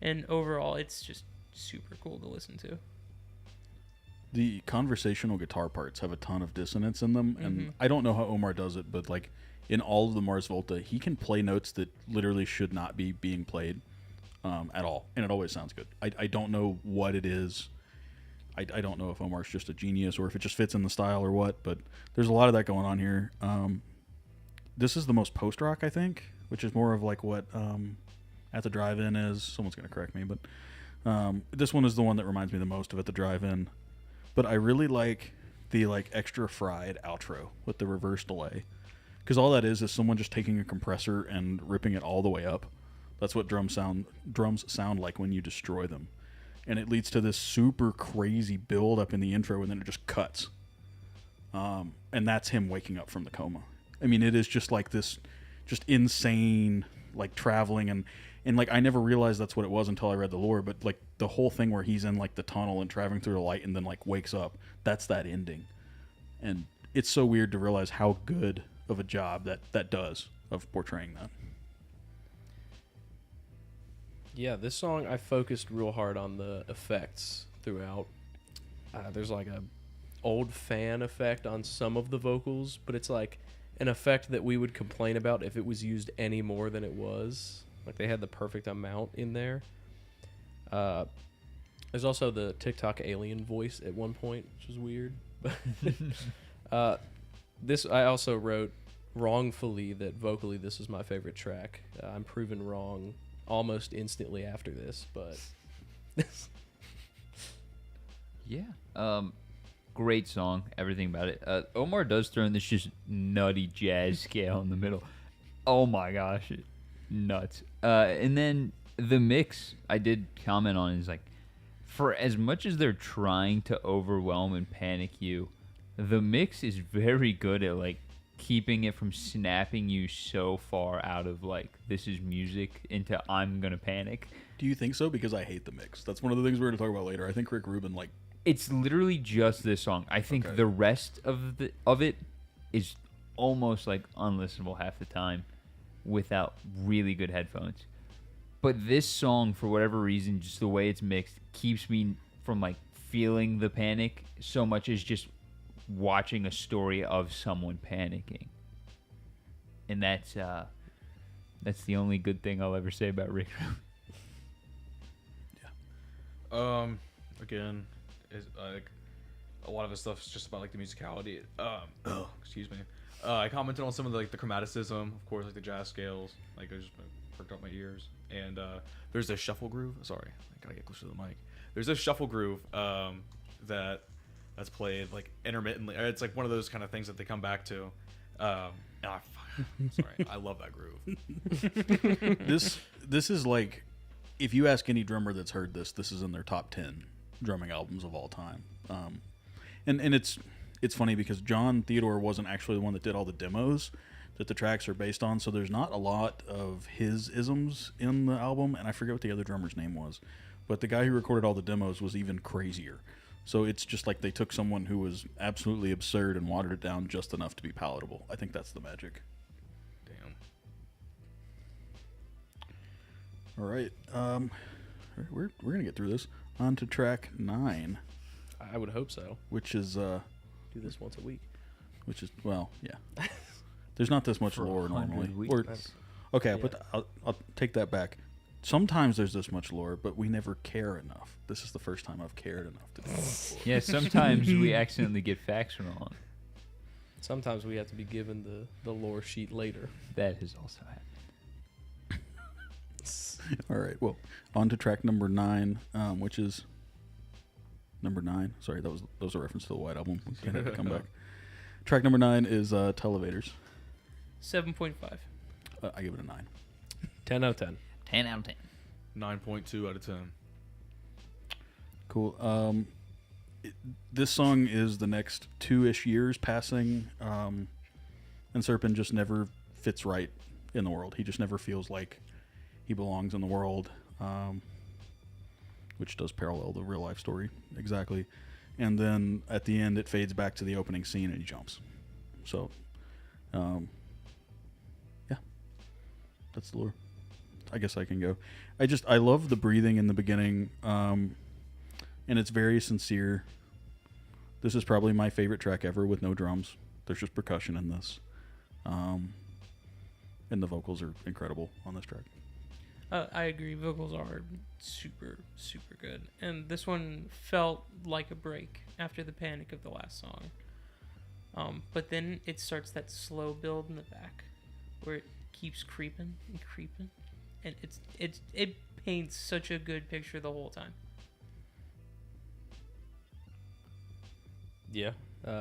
And overall, it's just super cool to listen to. The conversational guitar parts have a ton of dissonance in them, and I don't know how Omar does it, but like in all of the Mars Volta, he can play notes that literally should not be being played at all, and it always sounds good. I don't know what it is. I don't know if Omar's just a genius or if it just fits in the style or what, but there's a lot of that going on here. This is the most post-rock, I think, which is more of like what At the Drive-In is. Someone's going to correct me, but this one is the one that reminds me the most of At the Drive-In. But I really like the like extra fried outro with the reverse delay, because all that is someone just taking a compressor and ripping it all the way up. That's what drums sound like when you destroy them. And it leads to this super crazy build up in the intro, and then it just cuts. And that's him waking up from the coma. I mean, it is just like this, just insane, like traveling and like I never realized that's what it was until I read the lore. But like the whole thing where he's in like the tunnel and traveling through the light and then like wakes up, that's that ending. And it's so weird to realize how good of a job that does of portraying that. Yeah, this song I focused real hard on the effects throughout. There's like a old fan effect on some of the vocals, but it's like an effect that we would complain about if it was used any more than it was. Like they had the perfect amount in there. There's also the TikTok alien voice at one point, which was weird. This I also wrote wrongfully that vocally this was my favorite track. I'm proven wrong almost instantly after this, but Yeah. Great song. Everything about it. Omar does throw in this just nutty jazz scale in the middle. Oh my gosh. Nuts. And then the mix I did comment on is like, for as much as they're trying to overwhelm and panic you, the mix is very good at like keeping it from snapping you so far out of like this is music into I'm gonna panic. Do you think so? Because I hate the mix. That's one of the things we're going to talk about later. I think Rick Rubin like. It's literally just this song. I think Okay. the rest of it is almost like unlistenable half the time without really good headphones. But this song, for whatever reason, just the way it's mixed, keeps me from like feeling the panic so much as just watching a story of someone panicking. And that's the only good thing I'll ever say about Rick Rubin. Again, is like a lot of his stuff is just about like the musicality. Excuse me. I commented on some of the, like the chromaticism, of course, like the jazz scales. Like I just perked up my ears. And there's a shuffle groove. Sorry, I gotta get closer to the mic. There's a shuffle groove that's played like intermittently. It's like one of those kind of things that they come back to. Sorry, I love that groove. This is like, if you ask any drummer that's heard this is in their top 10 drumming albums of all time. And it's funny because John Theodore wasn't actually the one that did all the demos that the tracks are based on, so there's not a lot of his isms in the album, and I forget what the other drummer's name was, but the guy who recorded all the demos was even crazier. So it's just like they took someone who was absolutely absurd and watered it down just enough to be palatable. I think that's the magic. Damn. All right, we're gonna get through this. On to track 9, I would hope so. which is Do this once a week. well, yeah. There's not this much For lore 100 normally. weeks. Or, That's- okay, yeah. but I'll take that back. Sometimes there's this much lore, but we never care enough. This is the first time I've cared enough to do this. Yeah, sometimes we accidentally get facts wrong. Sometimes we have to be given the lore sheet later. That has also happened. All right, well, on to track number 9, which is number 9. Sorry, that was a reference to the White Album. We can't have to come back. Track number 9 is Televators. 7.5. I give it a 9. 10 out of 10. 10 out of 10. 9.2 out of 10. Cool. This song is the next 2-ish years passing, and Serpent just never fits right in the world. He just never feels like he belongs in the world, which does parallel the real life story exactly. And then at the end, it fades back to the opening scene, and he jumps. So, yeah, that's the lore. I guess I can go. I love the breathing in the beginning, and it's very sincere. This is probably my favorite track ever with no drums. There's just percussion in this, and the vocals are incredible on this track. I agree. Vocals are super, super good. And this one felt like a break after the panic of the last song. But then it starts that slow build in the back where it keeps creeping and creeping. And it paints such a good picture the whole time. Yeah.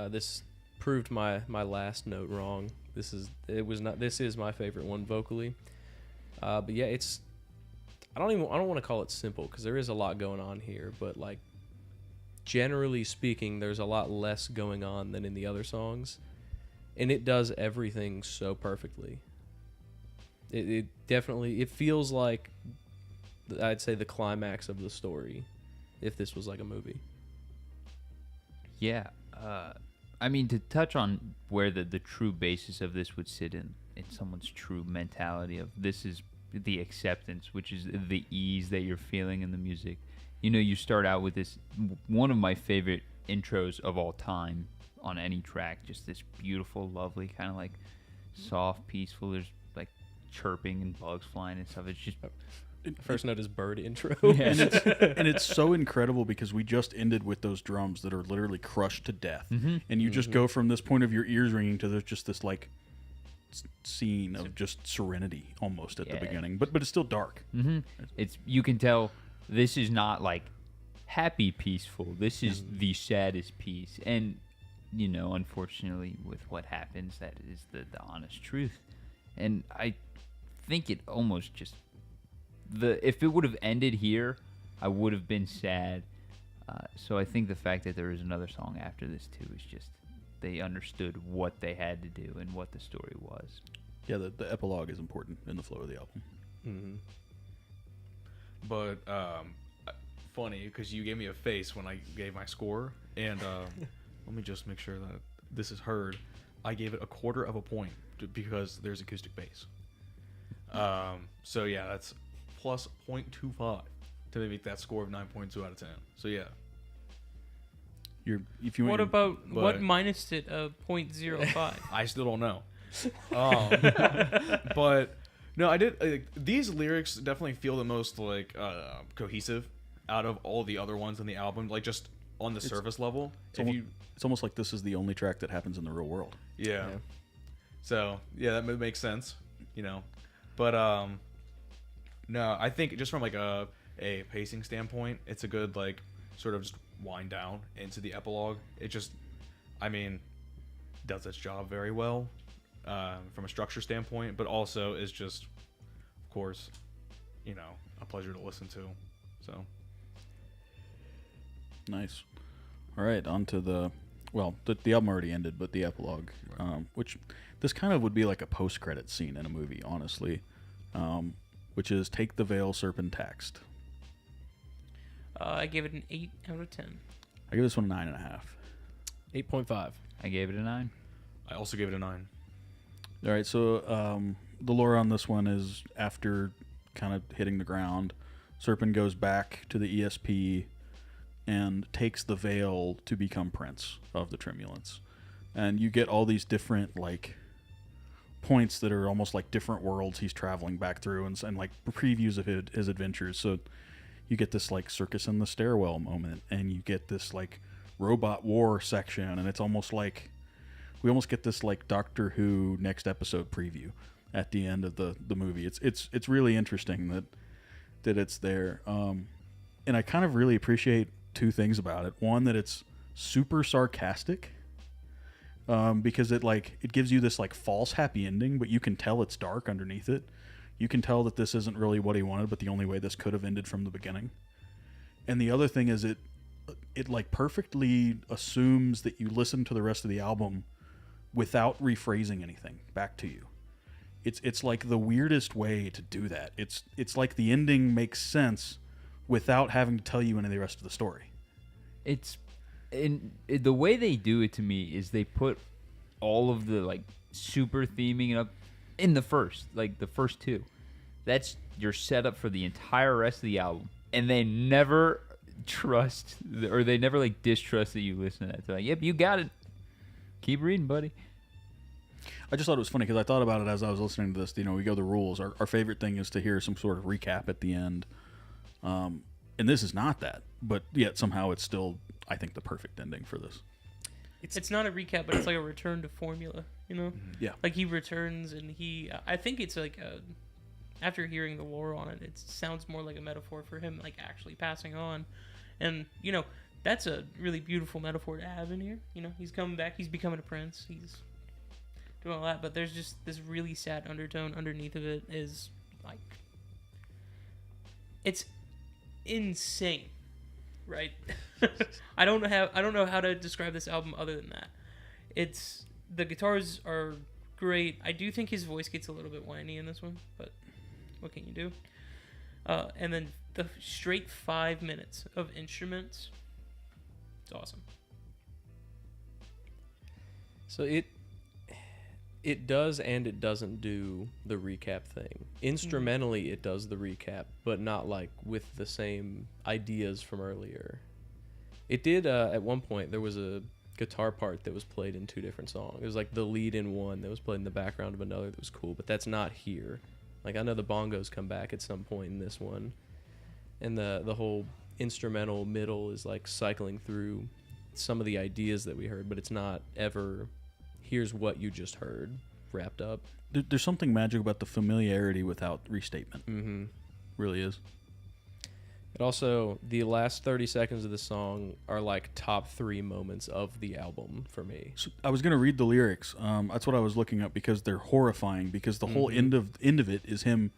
This proved my last note wrong. This is my favorite one vocally. But yeah, I don't want to call it simple because there is a lot going on here, but like generally speaking, there's a lot less going on than in the other songs, and it does everything so perfectly. It definitely, it feels like, I'd say, the climax of the story if this was like a movie. Yeah. I mean, to touch on where the true basis of this would sit in someone's true mentality of this is the acceptance, which is the ease that you're feeling in the music. You know, you start out with this, one of my favorite intros of all time on any track, just this beautiful, lovely, kind of like soft, peaceful. There's like chirping and bugs flying and stuff. It's just First note is bird intro. And it's so incredible because we just ended with those drums that are literally crushed to death, and you just go from this point of your ears ringing to there's just this like scene of just serenity almost at the beginning, but it's still dark. It's, you can tell this is not like happy peaceful. This is the saddest piece, and you know, unfortunately, with what happens, that is the honest truth. And I think it almost just if it would have ended here, I would have been sad. So I think the fact that there is another song after this too is just they understood what they had to do and what the story was. Yeah, the epilogue is important in the flow of the album. But funny because you gave me a face when I gave my score, and let me just make sure that this is heard. I gave it 1/4 of a point because there's acoustic bass. So yeah, that's plus 0.25 to make that score of 9.2 out of 10. So yeah. What about what minus it 0.05? I still don't know. But no, I did. These lyrics definitely feel the most like cohesive out of all the other ones in the album. Like just on the surface level. It's almost like this is the only track that happens in the real world. Yeah. So yeah, that makes sense. You know, but no, I think just from like a pacing standpoint, it's a good like sort of just wind down into the epilogue. It just, I mean, does its job very well from a structure standpoint, but also is just, of course, you know, a pleasure to listen to. So nice. All right, on to the album already ended, but the epilogue, which this kind of would be like a post-credit scene in a movie, honestly, which is Take the Veil Serpentaxed. I gave it an 8 out of 10. I give this one a 9.5. 8.5. I gave it a 9. I also gave it a 9. All right, so the lore on this one is after kind of hitting the ground, Serpent goes back to the ESP and takes the veil to become Prince of the Tremulants. And you get all these different like points that are almost like different worlds he's traveling back through, and like previews of his adventures. So you get this like circus in the stairwell moment, and you get this like robot war section, and it's almost like we almost get this like Doctor Who next episode preview at the end of the movie. It's really interesting that it's there. And I kind of really appreciate two things about it. One, that it's super sarcastic, because it gives you this like false happy ending, but you can tell it's dark underneath it. You can tell that this isn't really what he wanted, but the only way this could have ended from the beginning. And the other thing is it like perfectly assumes that you listen to the rest of the album without rephrasing anything back to you. It's like the weirdest way to do that. It's like the ending makes sense without having to tell you any of the rest of the story. It's the way they do it to me is they put all of the like super theming up in the first two. That's your setup for the entire rest of the album, and they never trust or they never like distrust that you listen to that. They're like, yep, you got it. Keep reading, buddy. I just thought it was funny because I thought about it as I was listening to this. You know, we go the rules. Our favorite thing is to hear some sort of recap at the end. And this is not that, but yet somehow it's still, I think, the perfect ending for this. It's not a recap, but it's like a return to formula, you know? Yeah. Like he returns and I think it's like after hearing the lore on it, it sounds more like a metaphor for him like actually passing on. And, you know, that's a really beautiful metaphor to have in here. You know, he's coming back, he's becoming a prince, he's doing all that, but there's just this really sad undertone underneath of it is like it's insane, right? I don't know how to describe this album other than that. It's the guitars are great. I do think his voice gets a little bit whiny in this one, but what can you do? And then the straight 5 minutes of instruments. It's awesome. So it does and it doesn't do the recap thing. Instrumentally, it does the recap, but not like with the same ideas from earlier. It did at one point. There was a guitar part that was played in 2 different songs. It was like the lead in one that was played in the background of another that was cool, but that's not here. Like I know the bongos come back at some point in this one, and the whole instrumental middle is like cycling through some of the ideas that we heard, but it's not ever here's what you just heard wrapped up. There's something magic about the familiarity without restatement. Mm-hmm. Really is. It also, the last 30 seconds of the song are like top 3 moments of the album for me. So I was going to read the lyrics. That's what I was looking up because they're horrifying. Because the whole end of it is him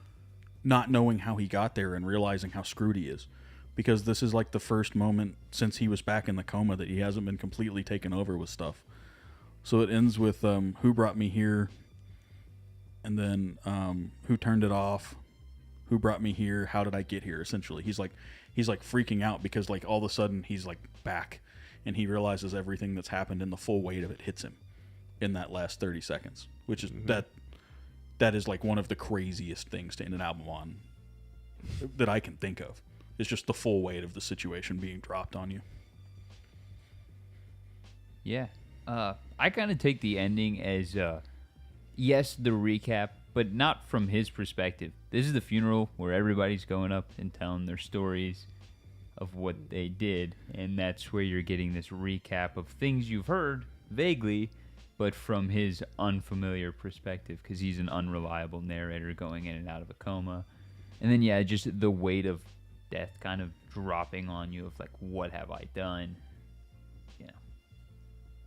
not knowing how he got there and realizing how screwed he is. Because this is like the first moment since he was back in the coma that he hasn't been completely taken over with stuff. So it ends with "Who brought me here," and then "Who turned it off." Who brought me here? How did I get here? Essentially, he's like freaking out because like all of a sudden he's like back, and he realizes everything that's happened and the full weight of it hits him in that last 30 seconds, which is that is like one of the craziest things to end an album on that I can think of. It's just the full weight of the situation being dropped on you. Yeah. I kind of take the ending as, yes, the recap, but not from his perspective. This is the funeral where everybody's going up and telling their stories of what they did, and that's where you're getting this recap of things you've heard vaguely, but from his unfamiliar perspective, because he's an unreliable narrator going in and out of a coma. And then, yeah, just the weight of death kind of dropping on you of, like, what have I done? You know,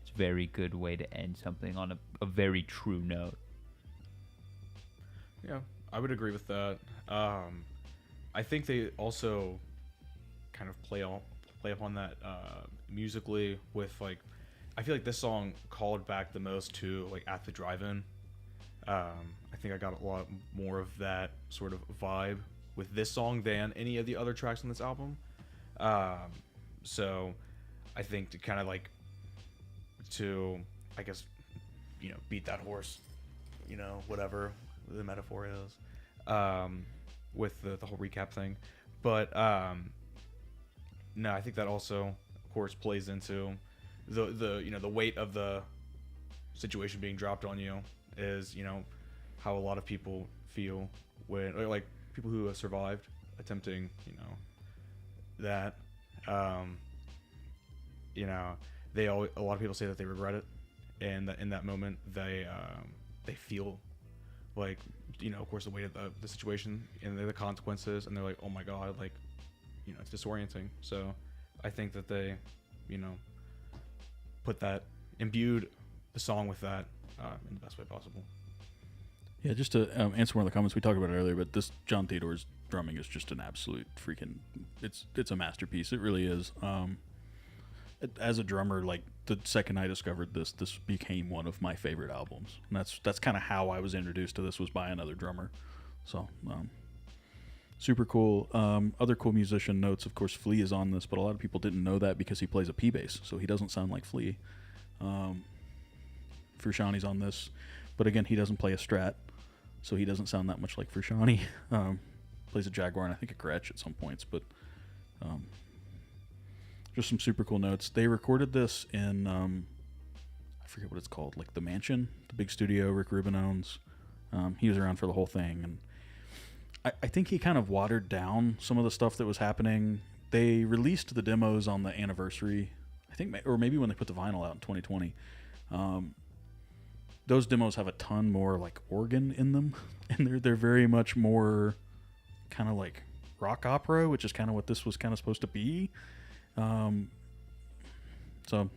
it's a very good way to end something on a very true note. Yeah, I would agree with that. I think they also kind of play upon that musically with like, I feel like this song called back the most to like At the Drive-In. I think I got a lot more of that sort of vibe with this song than any of the other tracks on this album. So I think to kind of like to, I guess, you know, beat that horse, you know, whatever the metaphor is, with the whole recap thing. But no, I think that also, of course, plays into the you know, the weight of the situation being dropped on you is, you know, how a lot of people feel when, or like people who have survived attempting, you know, that, you know, a lot of people say that they regret it, and that in that moment they feel like, you know, of course, the weight of the situation and the consequences, and they're like, oh my god, like, you know, it's disorienting. So I think that they, you know, imbued the song with that in the best way possible. Yeah, just to answer one of the comments we talked about earlier, but this John Theodore's drumming is just an absolute freaking, it's a masterpiece. It really is. As a drummer, like the second I discovered this became one of my favorite albums, and that's kind of how I was introduced to this, was by another drummer. So super cool. Other cool musician notes, of course, Flea is on this, but a lot of people didn't know that because he plays a P bass, so he doesn't sound like Flea. Frusciante's on this, but again, he doesn't play a Strat, so he doesn't sound that much like Frusciante. Plays a Jaguar and I think a Gretsch at some points, but just some super cool notes. They recorded this in, I forget what it's called, like the Mansion, the big studio Rick Rubin owns. He was around for the whole thing, and I think he kind of watered down some of the stuff that was happening. They released the demos on the anniversary, I think, or maybe when they put the vinyl out in 2020. Those demos have a ton more like organ in them, and they're very much more kind of like rock opera, which is kind of what this was kind of supposed to be. So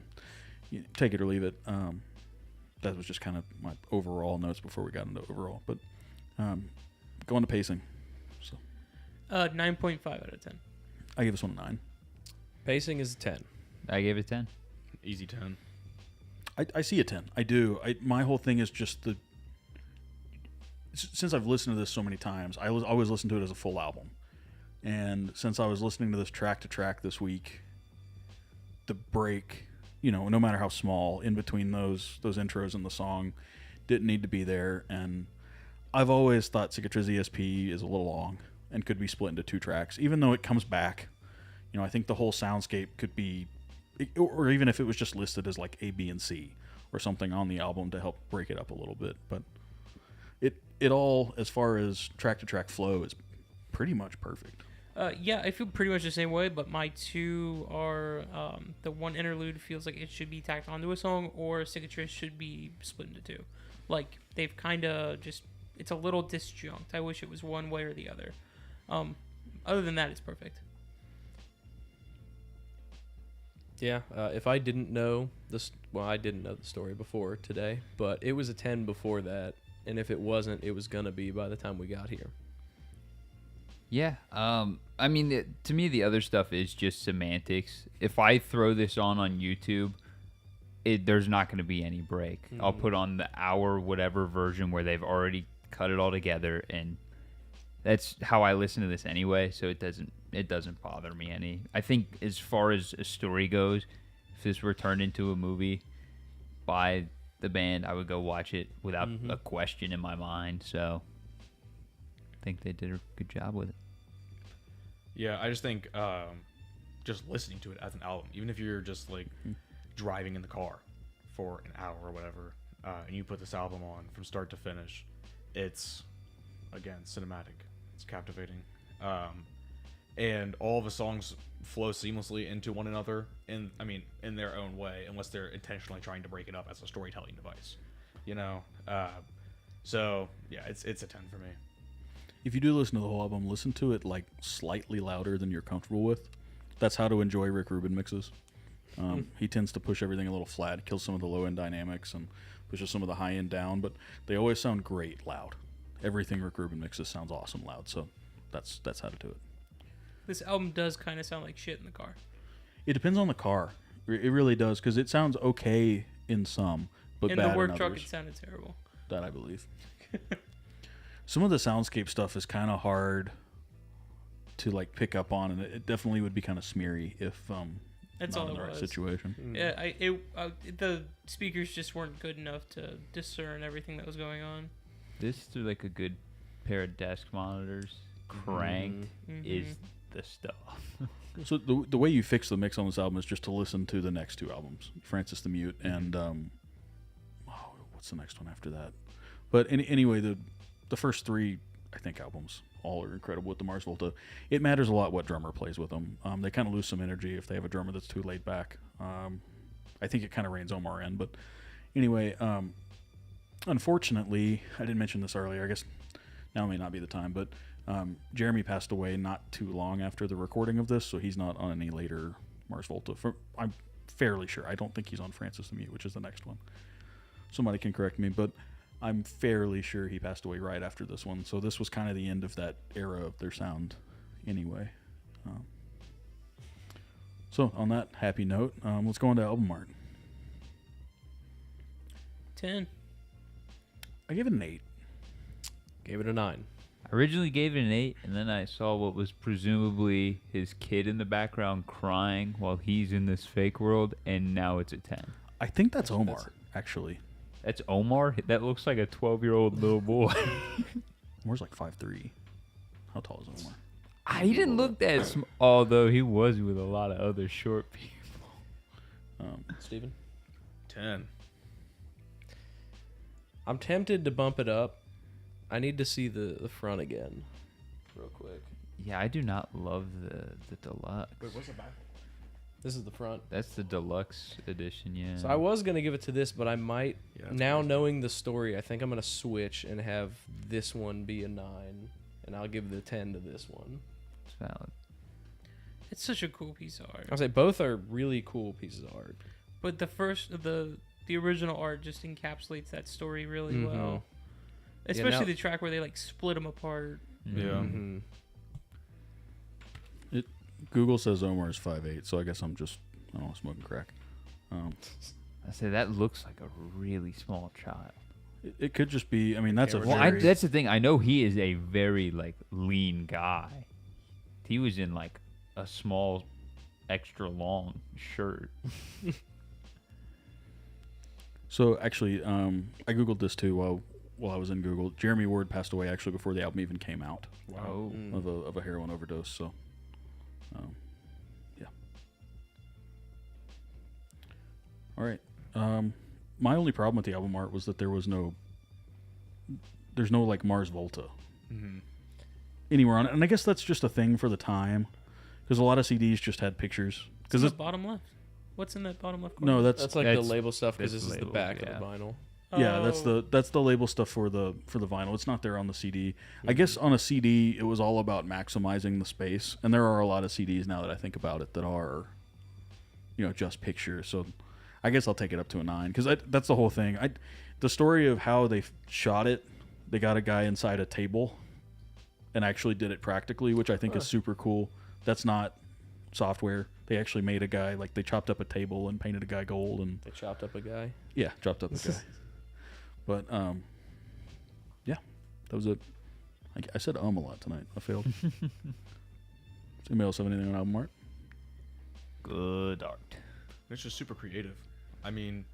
you take it or leave it. That was just kind of my overall notes before we got into overall, but going to pacing. So 9.5 out of 10. I give this one a 9. Pacing is a 10. I gave it 10. Easy 10. I see a 10. I do. My whole thing is just since I've listened to this so many times, I always listen to it as a full album. And since I was listening to this track to track this week, the break, no matter how small, in between those intros and the song, didn't need to be there. And I've always thought Cicatriz ESP is a little long and could be split into 2 tracks, even though it comes back. I think the whole soundscape could be, or even if it was just listed as like A, B, and C or something on the album to help break it up a little bit. But it all, as far as track to track flow, is pretty much perfect. Yeah, I feel pretty much the same way, but my 2 are the one interlude feels like it should be tacked onto a song, or Cicatriz should be split into 2. Like, they've kind of just, it's a little disjunct. I wish it was one way or the other. Other than that, it's perfect. Yeah, if I didn't know this, well, I didn't know the story before today, but it was a 10 before that, and if it wasn't, it was gonna be by the time we got here. Yeah. I mean, to me, the other stuff is just semantics. If I throw this on YouTube, there's not going to be any break. I'll put on the hour whatever version where they've already cut it all together, and that's how I listen to this anyway. So it doesn't bother me any. I think as far as a story goes, if this were turned into a movie by the band, I would go watch it without a question in my mind. So I think they did a good job with it. Yeah, I just think just listening to it as an album, even if you're just like driving in the car for an hour or whatever, and you put this album on from start to finish, it's, again, cinematic. It's captivating. And all the songs flow seamlessly into one another in their own way, unless they're intentionally trying to break it up as a storytelling device. So yeah, it's a 10 for me. If you do listen to the whole album, listen to it like slightly louder than you're comfortable with. That's how to enjoy Rick Rubin mixes. He tends to push everything a little flat, kills some of the low end dynamics, and pushes some of the high end down. But they always sound great loud. Everything Rick Rubin mixes sounds awesome loud. So that's how to do it. This album does kind of sound like shit in the car. It depends on the car. It really does, because it sounds okay in some, but In bad the work in truck, others. it sounded terrible. That I believe. Some of the soundscape stuff is kind of hard to like pick up on, and it definitely would be kind of smeary if That's not all in it the right was. situation. Yeah, the speakers just weren't good enough to discern everything that was going on. This is like a good pair of desk monitors. Cranked is the stuff. So the way you fix the mix on this album is just to listen to the next 2 albums, Francis the Mute and what's the next one after that? But anyway, the first 3, I think, albums all are incredible with the Mars Volta. It matters a lot what drummer plays with them. They kind of lose some energy if they have a drummer that's too laid back. I think it kind of reins Omar in. But anyway, unfortunately, I didn't mention this earlier. I guess now may not be the time, but Jeremy passed away not too long after the recording of this, so he's not on any later Mars Volta. I'm fairly sure. I don't think he's on Francis the Mute, which is the next one. Somebody can correct me, but I'm fairly sure he passed away right after this one. So this was kind of the end of that era of their sound anyway. So on that happy note, let's go on to album art. 10. I gave it an 8. Gave it a 9. I originally gave it an 8, and then I saw what was presumably his kid in the background crying while he's in this fake world, and now it's a 10. I think that's Omar, actually. That's Omar? That looks like a 12-year-old little boy. Omar's like 5'3". How tall is Omar? He didn't look that small, although he was with a lot of other short people. Steven? 10. I'm tempted to bump it up. I need to see the front again, real quick. Yeah, I do not love the deluxe. Wait, what's the back? This is the front. That's the deluxe edition, yeah. So I was going to give it to this, but I might, Yeah, that's now crazy. knowing the story, I think I'm going to switch and have this one be a 9, and I'll give the 10 to this one. It's valid. It's such a cool piece of art. I'll say both are really cool pieces of art. But the original art just encapsulates that story really well. Especially now- the track where they like split them apart. Yeah. Mm-hmm. Google says Omar is 5'8", so I guess I'm just, I don't know, smoking crack. I say that looks like a really small child. It could just be, I mean, that's a Well, very... that's the thing. I know he is a very like lean guy. He was in like a small, extra long shirt. So actually, I Googled this too while I was in Google. Jeremy Ward passed away actually before the album even came out Oh, of a heroin overdose. So, yeah. All right. My only problem with the album art was that there's no like Mars Volta anywhere on it, and I guess that's just a thing for the time because a lot of CDs just had pictures. Because the bottom left. What's in that bottom left corner? No, That's like the That's- label stuff because that's this is the label, back yeah. of the vinyl. Yeah, Oh. that's the label stuff for the vinyl. It's not there on the CD. I guess on a CD it was all about maximizing the space, and there are a lot of CDs now that I think about it that are, just pictures. So I guess I'll take it up to a 9 because that's the whole thing. The story of how they shot it, they got a guy inside a table, and actually did it practically, which I think is super cool. That's not software. They actually made a guy, like they chopped up a table and painted a guy gold, and They chopped up a guy. yeah, chopped up a guy. But yeah, that was it. I said a lot tonight. I failed. Does anybody else have anything on album art? good art. It's just super creative. I mean,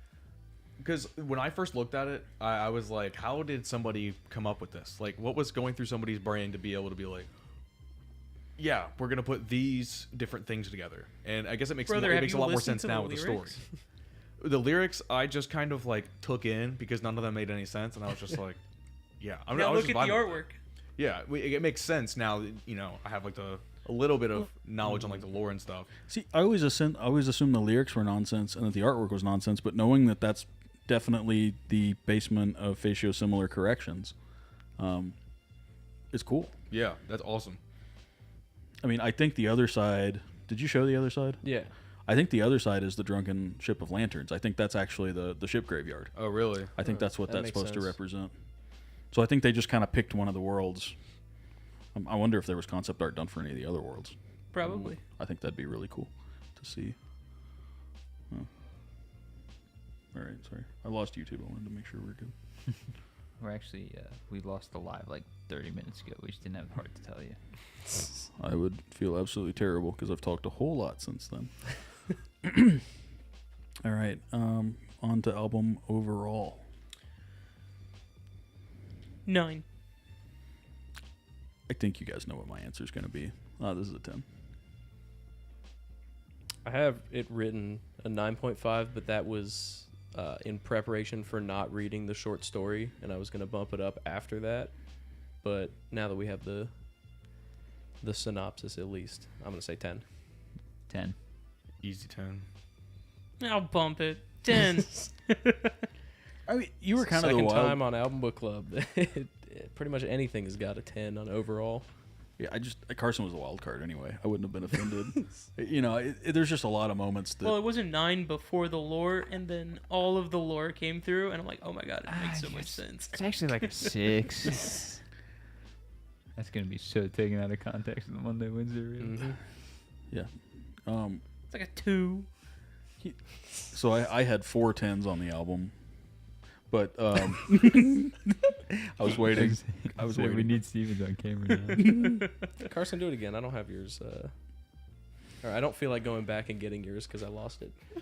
because when I first looked at it, I was like, how did somebody come up with this? Like, what was going through somebody's brain to be able to be like, yeah, we're going to put these different things together. And I guess it makes, Brother, it have makes a you lot more listened sense to now the with the story. lyrics? The lyrics, I just kind of like took in because none of them made any sense. And I was just like, yeah. I Now was look just at the vibing with artwork. it. Yeah, it makes sense now that, I have like a little bit of knowledge on like the lore and stuff. See, I always assumed the lyrics were nonsense and that the artwork was nonsense, but knowing that that's definitely the basement of facio-similar corrections, is cool. Yeah, that's awesome. I mean, I think the other side. Did you show the other side? Yeah. I think the other side is the drunken ship of lanterns. I think that's actually the ship graveyard. Oh, really? I think that's what that that's makes supposed to sense. represent. So I think they just kind of picked one of the worlds. I wonder if there was concept art done for any of the other worlds. Probably. I think that'd be really cool to see. Huh. All right, sorry. I lost YouTube. I wanted to make sure we're good. We're actually we lost the live like 30 minutes ago. We just didn't have the heart to tell you. I would feel absolutely terrible because I've talked a whole lot since then. All right, on to album overall. 9. I think you guys know what my answer is going to be. This is a 10. I have it written a 9.5, but that was in preparation for not reading the short story, and I was going to bump it up after that. But now that we have the synopsis, at least, I'm going to say 10. 10. Easy 10. I'll bump it. 10. I mean, you were kind of the Second wild. time on Album Book Club. Pretty much anything has got a 10 on overall. Yeah, Carson was a wild card anyway. I wouldn't have been offended. There's just a lot of moments that. Well, it wasn't 9 before the lore, and then all of the lore came through, and I'm like, oh my god, it makes so much sense. It's actually like a 6. That's gonna be so taken out of context in the Monday, Wednesday. Really. Mm-hmm. yeah. It's like a 2. So I had 4 10s on the album, but I was waiting. I was So waiting. We need Stevens on camera now. Carson, do it again. I don't have yours. Or I don't feel like going back and getting yours because I lost it. I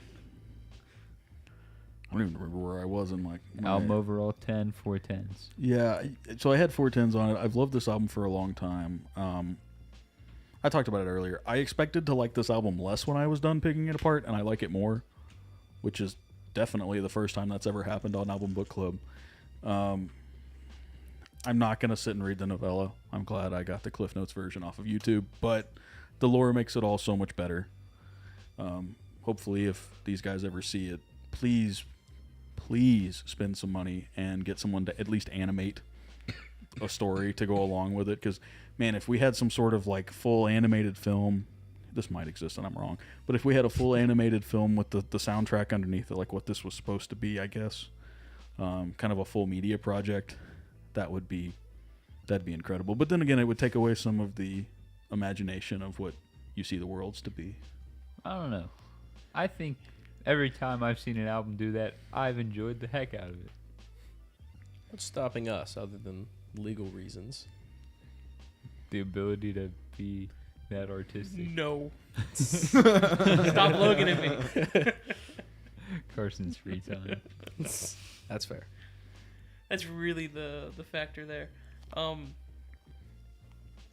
don't even remember where I was in my Album overall 10, 4 10s. Yeah, so I had 4 10s on it. I've loved this album for a long time. I talked about it earlier. I expected to like this album less when I was done picking it apart, and I like it more, which is definitely the first time that's ever happened on Album Book Club. I'm not going to sit and read the novella. I'm glad I got the Cliff Notes version off of YouTube, but the lore makes it all so much better. Hopefully, if these guys ever see it, please spend some money and get someone to at least animate a story to go along with it. Because, man, if we had some sort of like full animated film, this might exist and I'm wrong, but if we had a full animated film with the soundtrack underneath it, like what this was supposed to be, I guess, kind of a full media project, that'd be incredible. But then again, it would take away some of the imagination of what you see the worlds to be. I don't know. I think every time I've seen an album do that, I've enjoyed the heck out of it. What's stopping us other than legal reasons? The ability to be that artistic. No. Stop looking at me. Carson's free time. That's fair. That's really the factor there.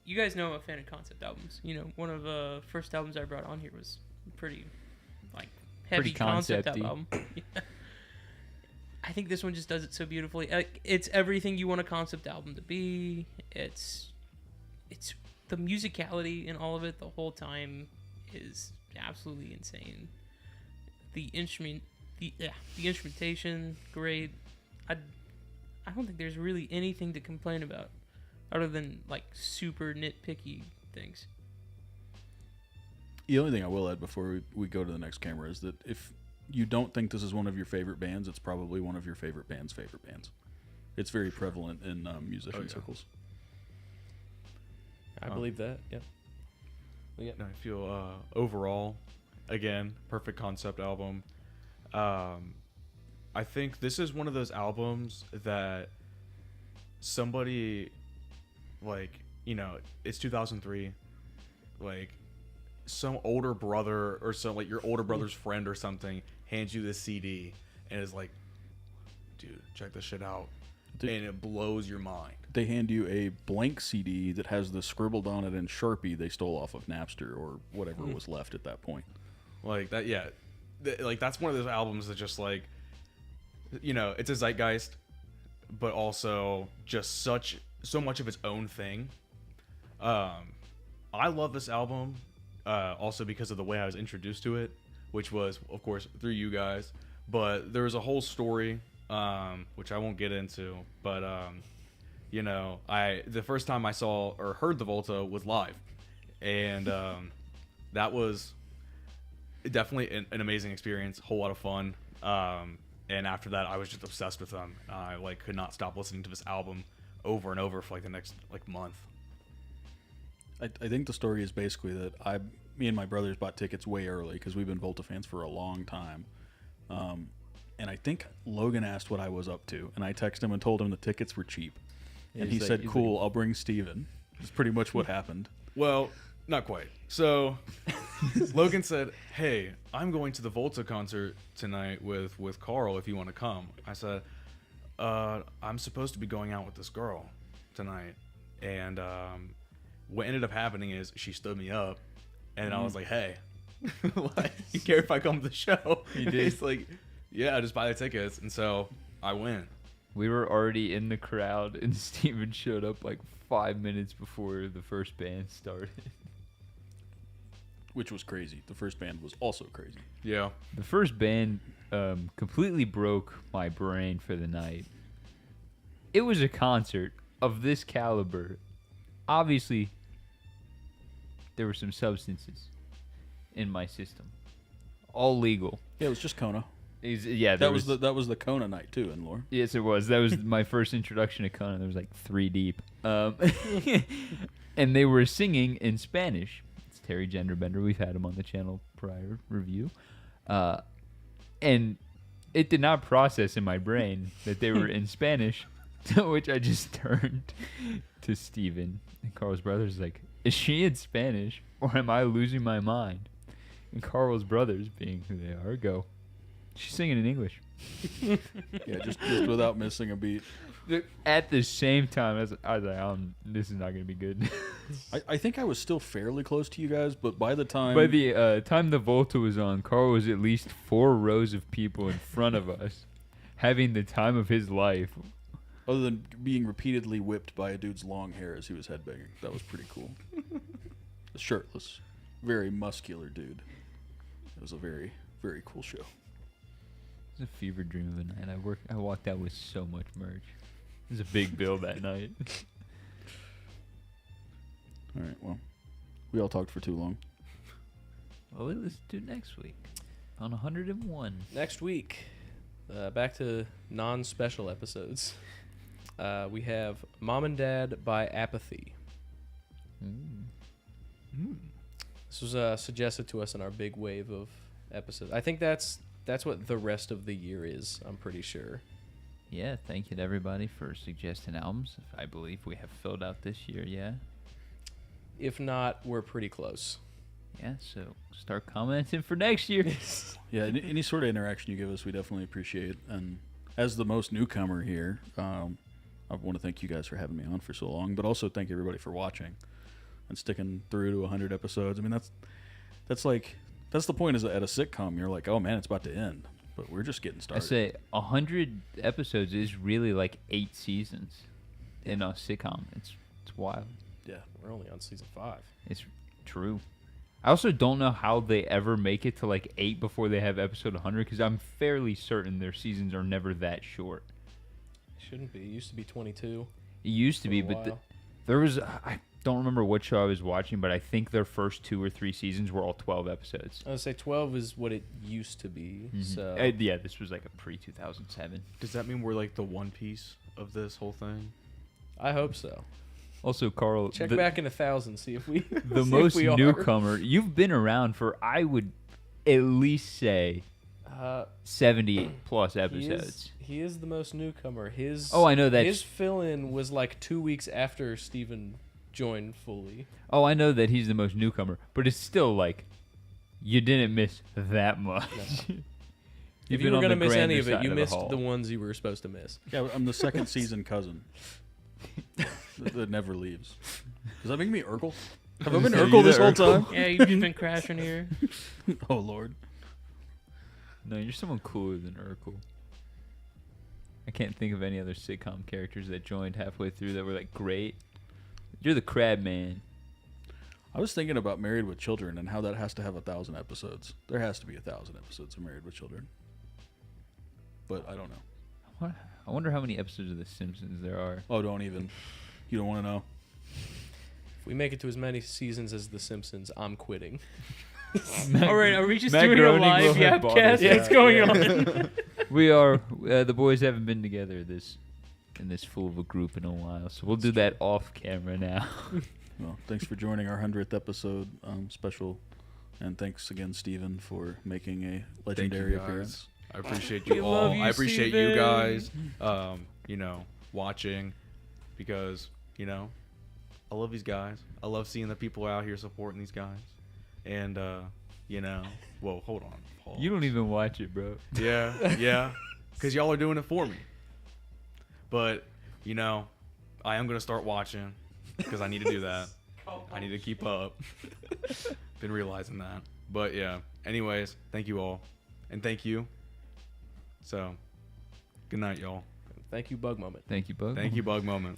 You guys know I'm a fan of concept albums. You know, one of the first albums I brought on here was pretty, like, heavy Pretty concept concept-y. album. Yeah. I think this one just does it so beautifully. Like, it's everything you want a concept album to be. It's the musicality in all of it the whole time is absolutely insane. The instrumentation, great. I don't think there's really anything to complain about other than like super nitpicky things. The only thing I will add before we go to the next camera is that if you don't think this is one of your favorite bands, it's probably one of your favorite bands' favorite bands. It's very prevalent in musician circles. I believe that. Yeah. No, I feel overall, again, perfect concept album. I think this is one of those albums that somebody, like, you know, it's 2003, like some older brother or some, like, your older brother's friend or something hands you this CD and is like, dude, check this shit out. And it blows your mind. They hand you a blank CD that has the scribbled on it in Sharpie they stole off of Napster or whatever was left at that point. Like that, yeah. Like, that's one of those albums that just, like, you know, it's a zeitgeist, but also just so much of its own thing. I love this album also because of the way I was introduced to it, which was, of course, through you guys. But there was a whole story, which I won't get into, but you know, the first time I saw or heard the Volta was live, and that was definitely an amazing experience, whole lot of fun. And after that, I was just obsessed with them. I like could not stop listening to this album over and over for like the next like month. I think the story is basically that me and my brothers bought tickets way early because we've been Volta fans for a long time. And I think Logan asked what I was up to, and I texted him and told him the tickets were cheap. And he said, "Cool, I'll bring Steven." That's pretty much what happened. Well, not quite. So Logan said, "Hey, I'm going to the Volta concert tonight with Carl if you want to come." I said, I'm supposed to be going out with this girl tonight. And what ended up happening is she stood me up, and I was like, "Hey, like, you care if I come to the show?" You did. It's like, "Yeah, just buy the tickets." And so I went. We were already in the crowd, and Steven showed up like 5 minutes before the first band started. Which was crazy. The first band was also crazy. Yeah. The first band completely broke my brain for the night. It was a concert of this caliber. Obviously, there were some substances in my system. All legal. Yeah, it was just Kona. Yeah, That was the Kona night too in lore. Yes, it was. That was my first introduction to Conan. There was like 3 deep. And they were singing in Spanish. It's Terry Genderbender. We've had him on the channel prior review. And it did not process in my brain that they were in Spanish, to which I just turned to Steven. And Carl's brother's like, "Is she in Spanish or am I losing my mind?" And Carl's brothers, being who they are, go, "She's singing in English." Yeah, just without missing a beat. At the same time, I was like, "This is not going to be good." I think I was still fairly close to you guys, but by the time By the time the Volta was on, Carl was at least 4 rows of people in front of us, having the time of his life. other than being repeatedly whipped by a dude's long hair as he was headbanging, that was pretty cool. A shirtless, very muscular dude. It was a very, very cool show. It was a fever dream of a night. I walked out with so much merch. It was a big bill that night. All right, well, we all talked for too long. Well, let's do next week on 101. Next week, back to non-special episodes. We have Mom and Dad by Apathy. This was suggested to us in our big wave of episodes. I think that's what the rest of the year is. I'm pretty sure. Yeah, thank you to everybody for suggesting albums. I believe we have filled out this year, yeah? If not, we're pretty close. Yeah, so start commenting for next year. Yeah, any sort of interaction you give us, we definitely appreciate. And as the most newcomer here, I want to thank you guys for having me on for so long, but also thank everybody for watching and sticking through to 100 episodes. I mean, that's the point. Is at a sitcom, you're like, oh man, it's about to end, but we're just getting I started. say 100 episodes is really like 8 seasons in a sitcom. It's wild. Yeah, We're only on season 5. It's true. I also don't know how they ever make it to like 8 before they have episode 100 because I'm fairly certain their seasons are never that short. Shouldn't be. It used to be 22. It used to For be, a but while. there was I don't remember what show I was watching, but I think their first 2 or 3 seasons were all 12 episodes. I would say 12 is what it used to be. So Yeah, this was like a pre-2007. Does that mean we're like the One Piece of this whole thing? I hope so. Also, Carl, Check back in 1,000, see if we the see most if we are. newcomer. You've been around for, I would at least say, 70 plus episodes. He is the most newcomer. His Oh, I know that. his fill-in was like 2 weeks after Steven joined fully. Oh, I know that he's the most newcomer, but it's still like you didn't miss that much. If you were going to miss any of it, you missed the ones you were supposed to miss. yeah. I'm the second season cousin that never leaves. Does that make me Urkel? Have I been Are you Urkel this the whole Urkel? time? Yeah, you've just been crashing here. Oh Lord. No, you're someone cooler than Urkel. I can't think of any other sitcom characters that joined halfway through that were like great. You're the crab man. I was thinking about Married with Children and how that has to have 1,000 episodes. There has to be 1,000 episodes of Married with Children. But I don't know. I wonder how many episodes of The Simpsons there are. Oh, don't even. You don't want to know. If we make it to as many seasons as The Simpsons, I'm quitting. All right, are we just Macaroni doing a will live have bought us yapcast? What's out. going on? We are. The boys haven't been together in this full of a group in a while, so we'll do that off camera now. Well, thanks for joining our 100th episode special. And thanks again, Steven, for making a legendary guys. appearance. I appreciate We you love all. you, I appreciate you Steven. guys, watching because, I love these guys. I love seeing the people out here supporting these guys. And, whoa, hold on. Pause. You don't even watch it, bro. Yeah. Because y'all are doing it for me. But, I am going to start watching because I need to do that. I need to keep up. Been realizing that. But, yeah. Anyways, thank you all. And thank you. So, good night, y'all. Thank you, Bug Moment. Thank you, Bug. Thank you, Bug Moment.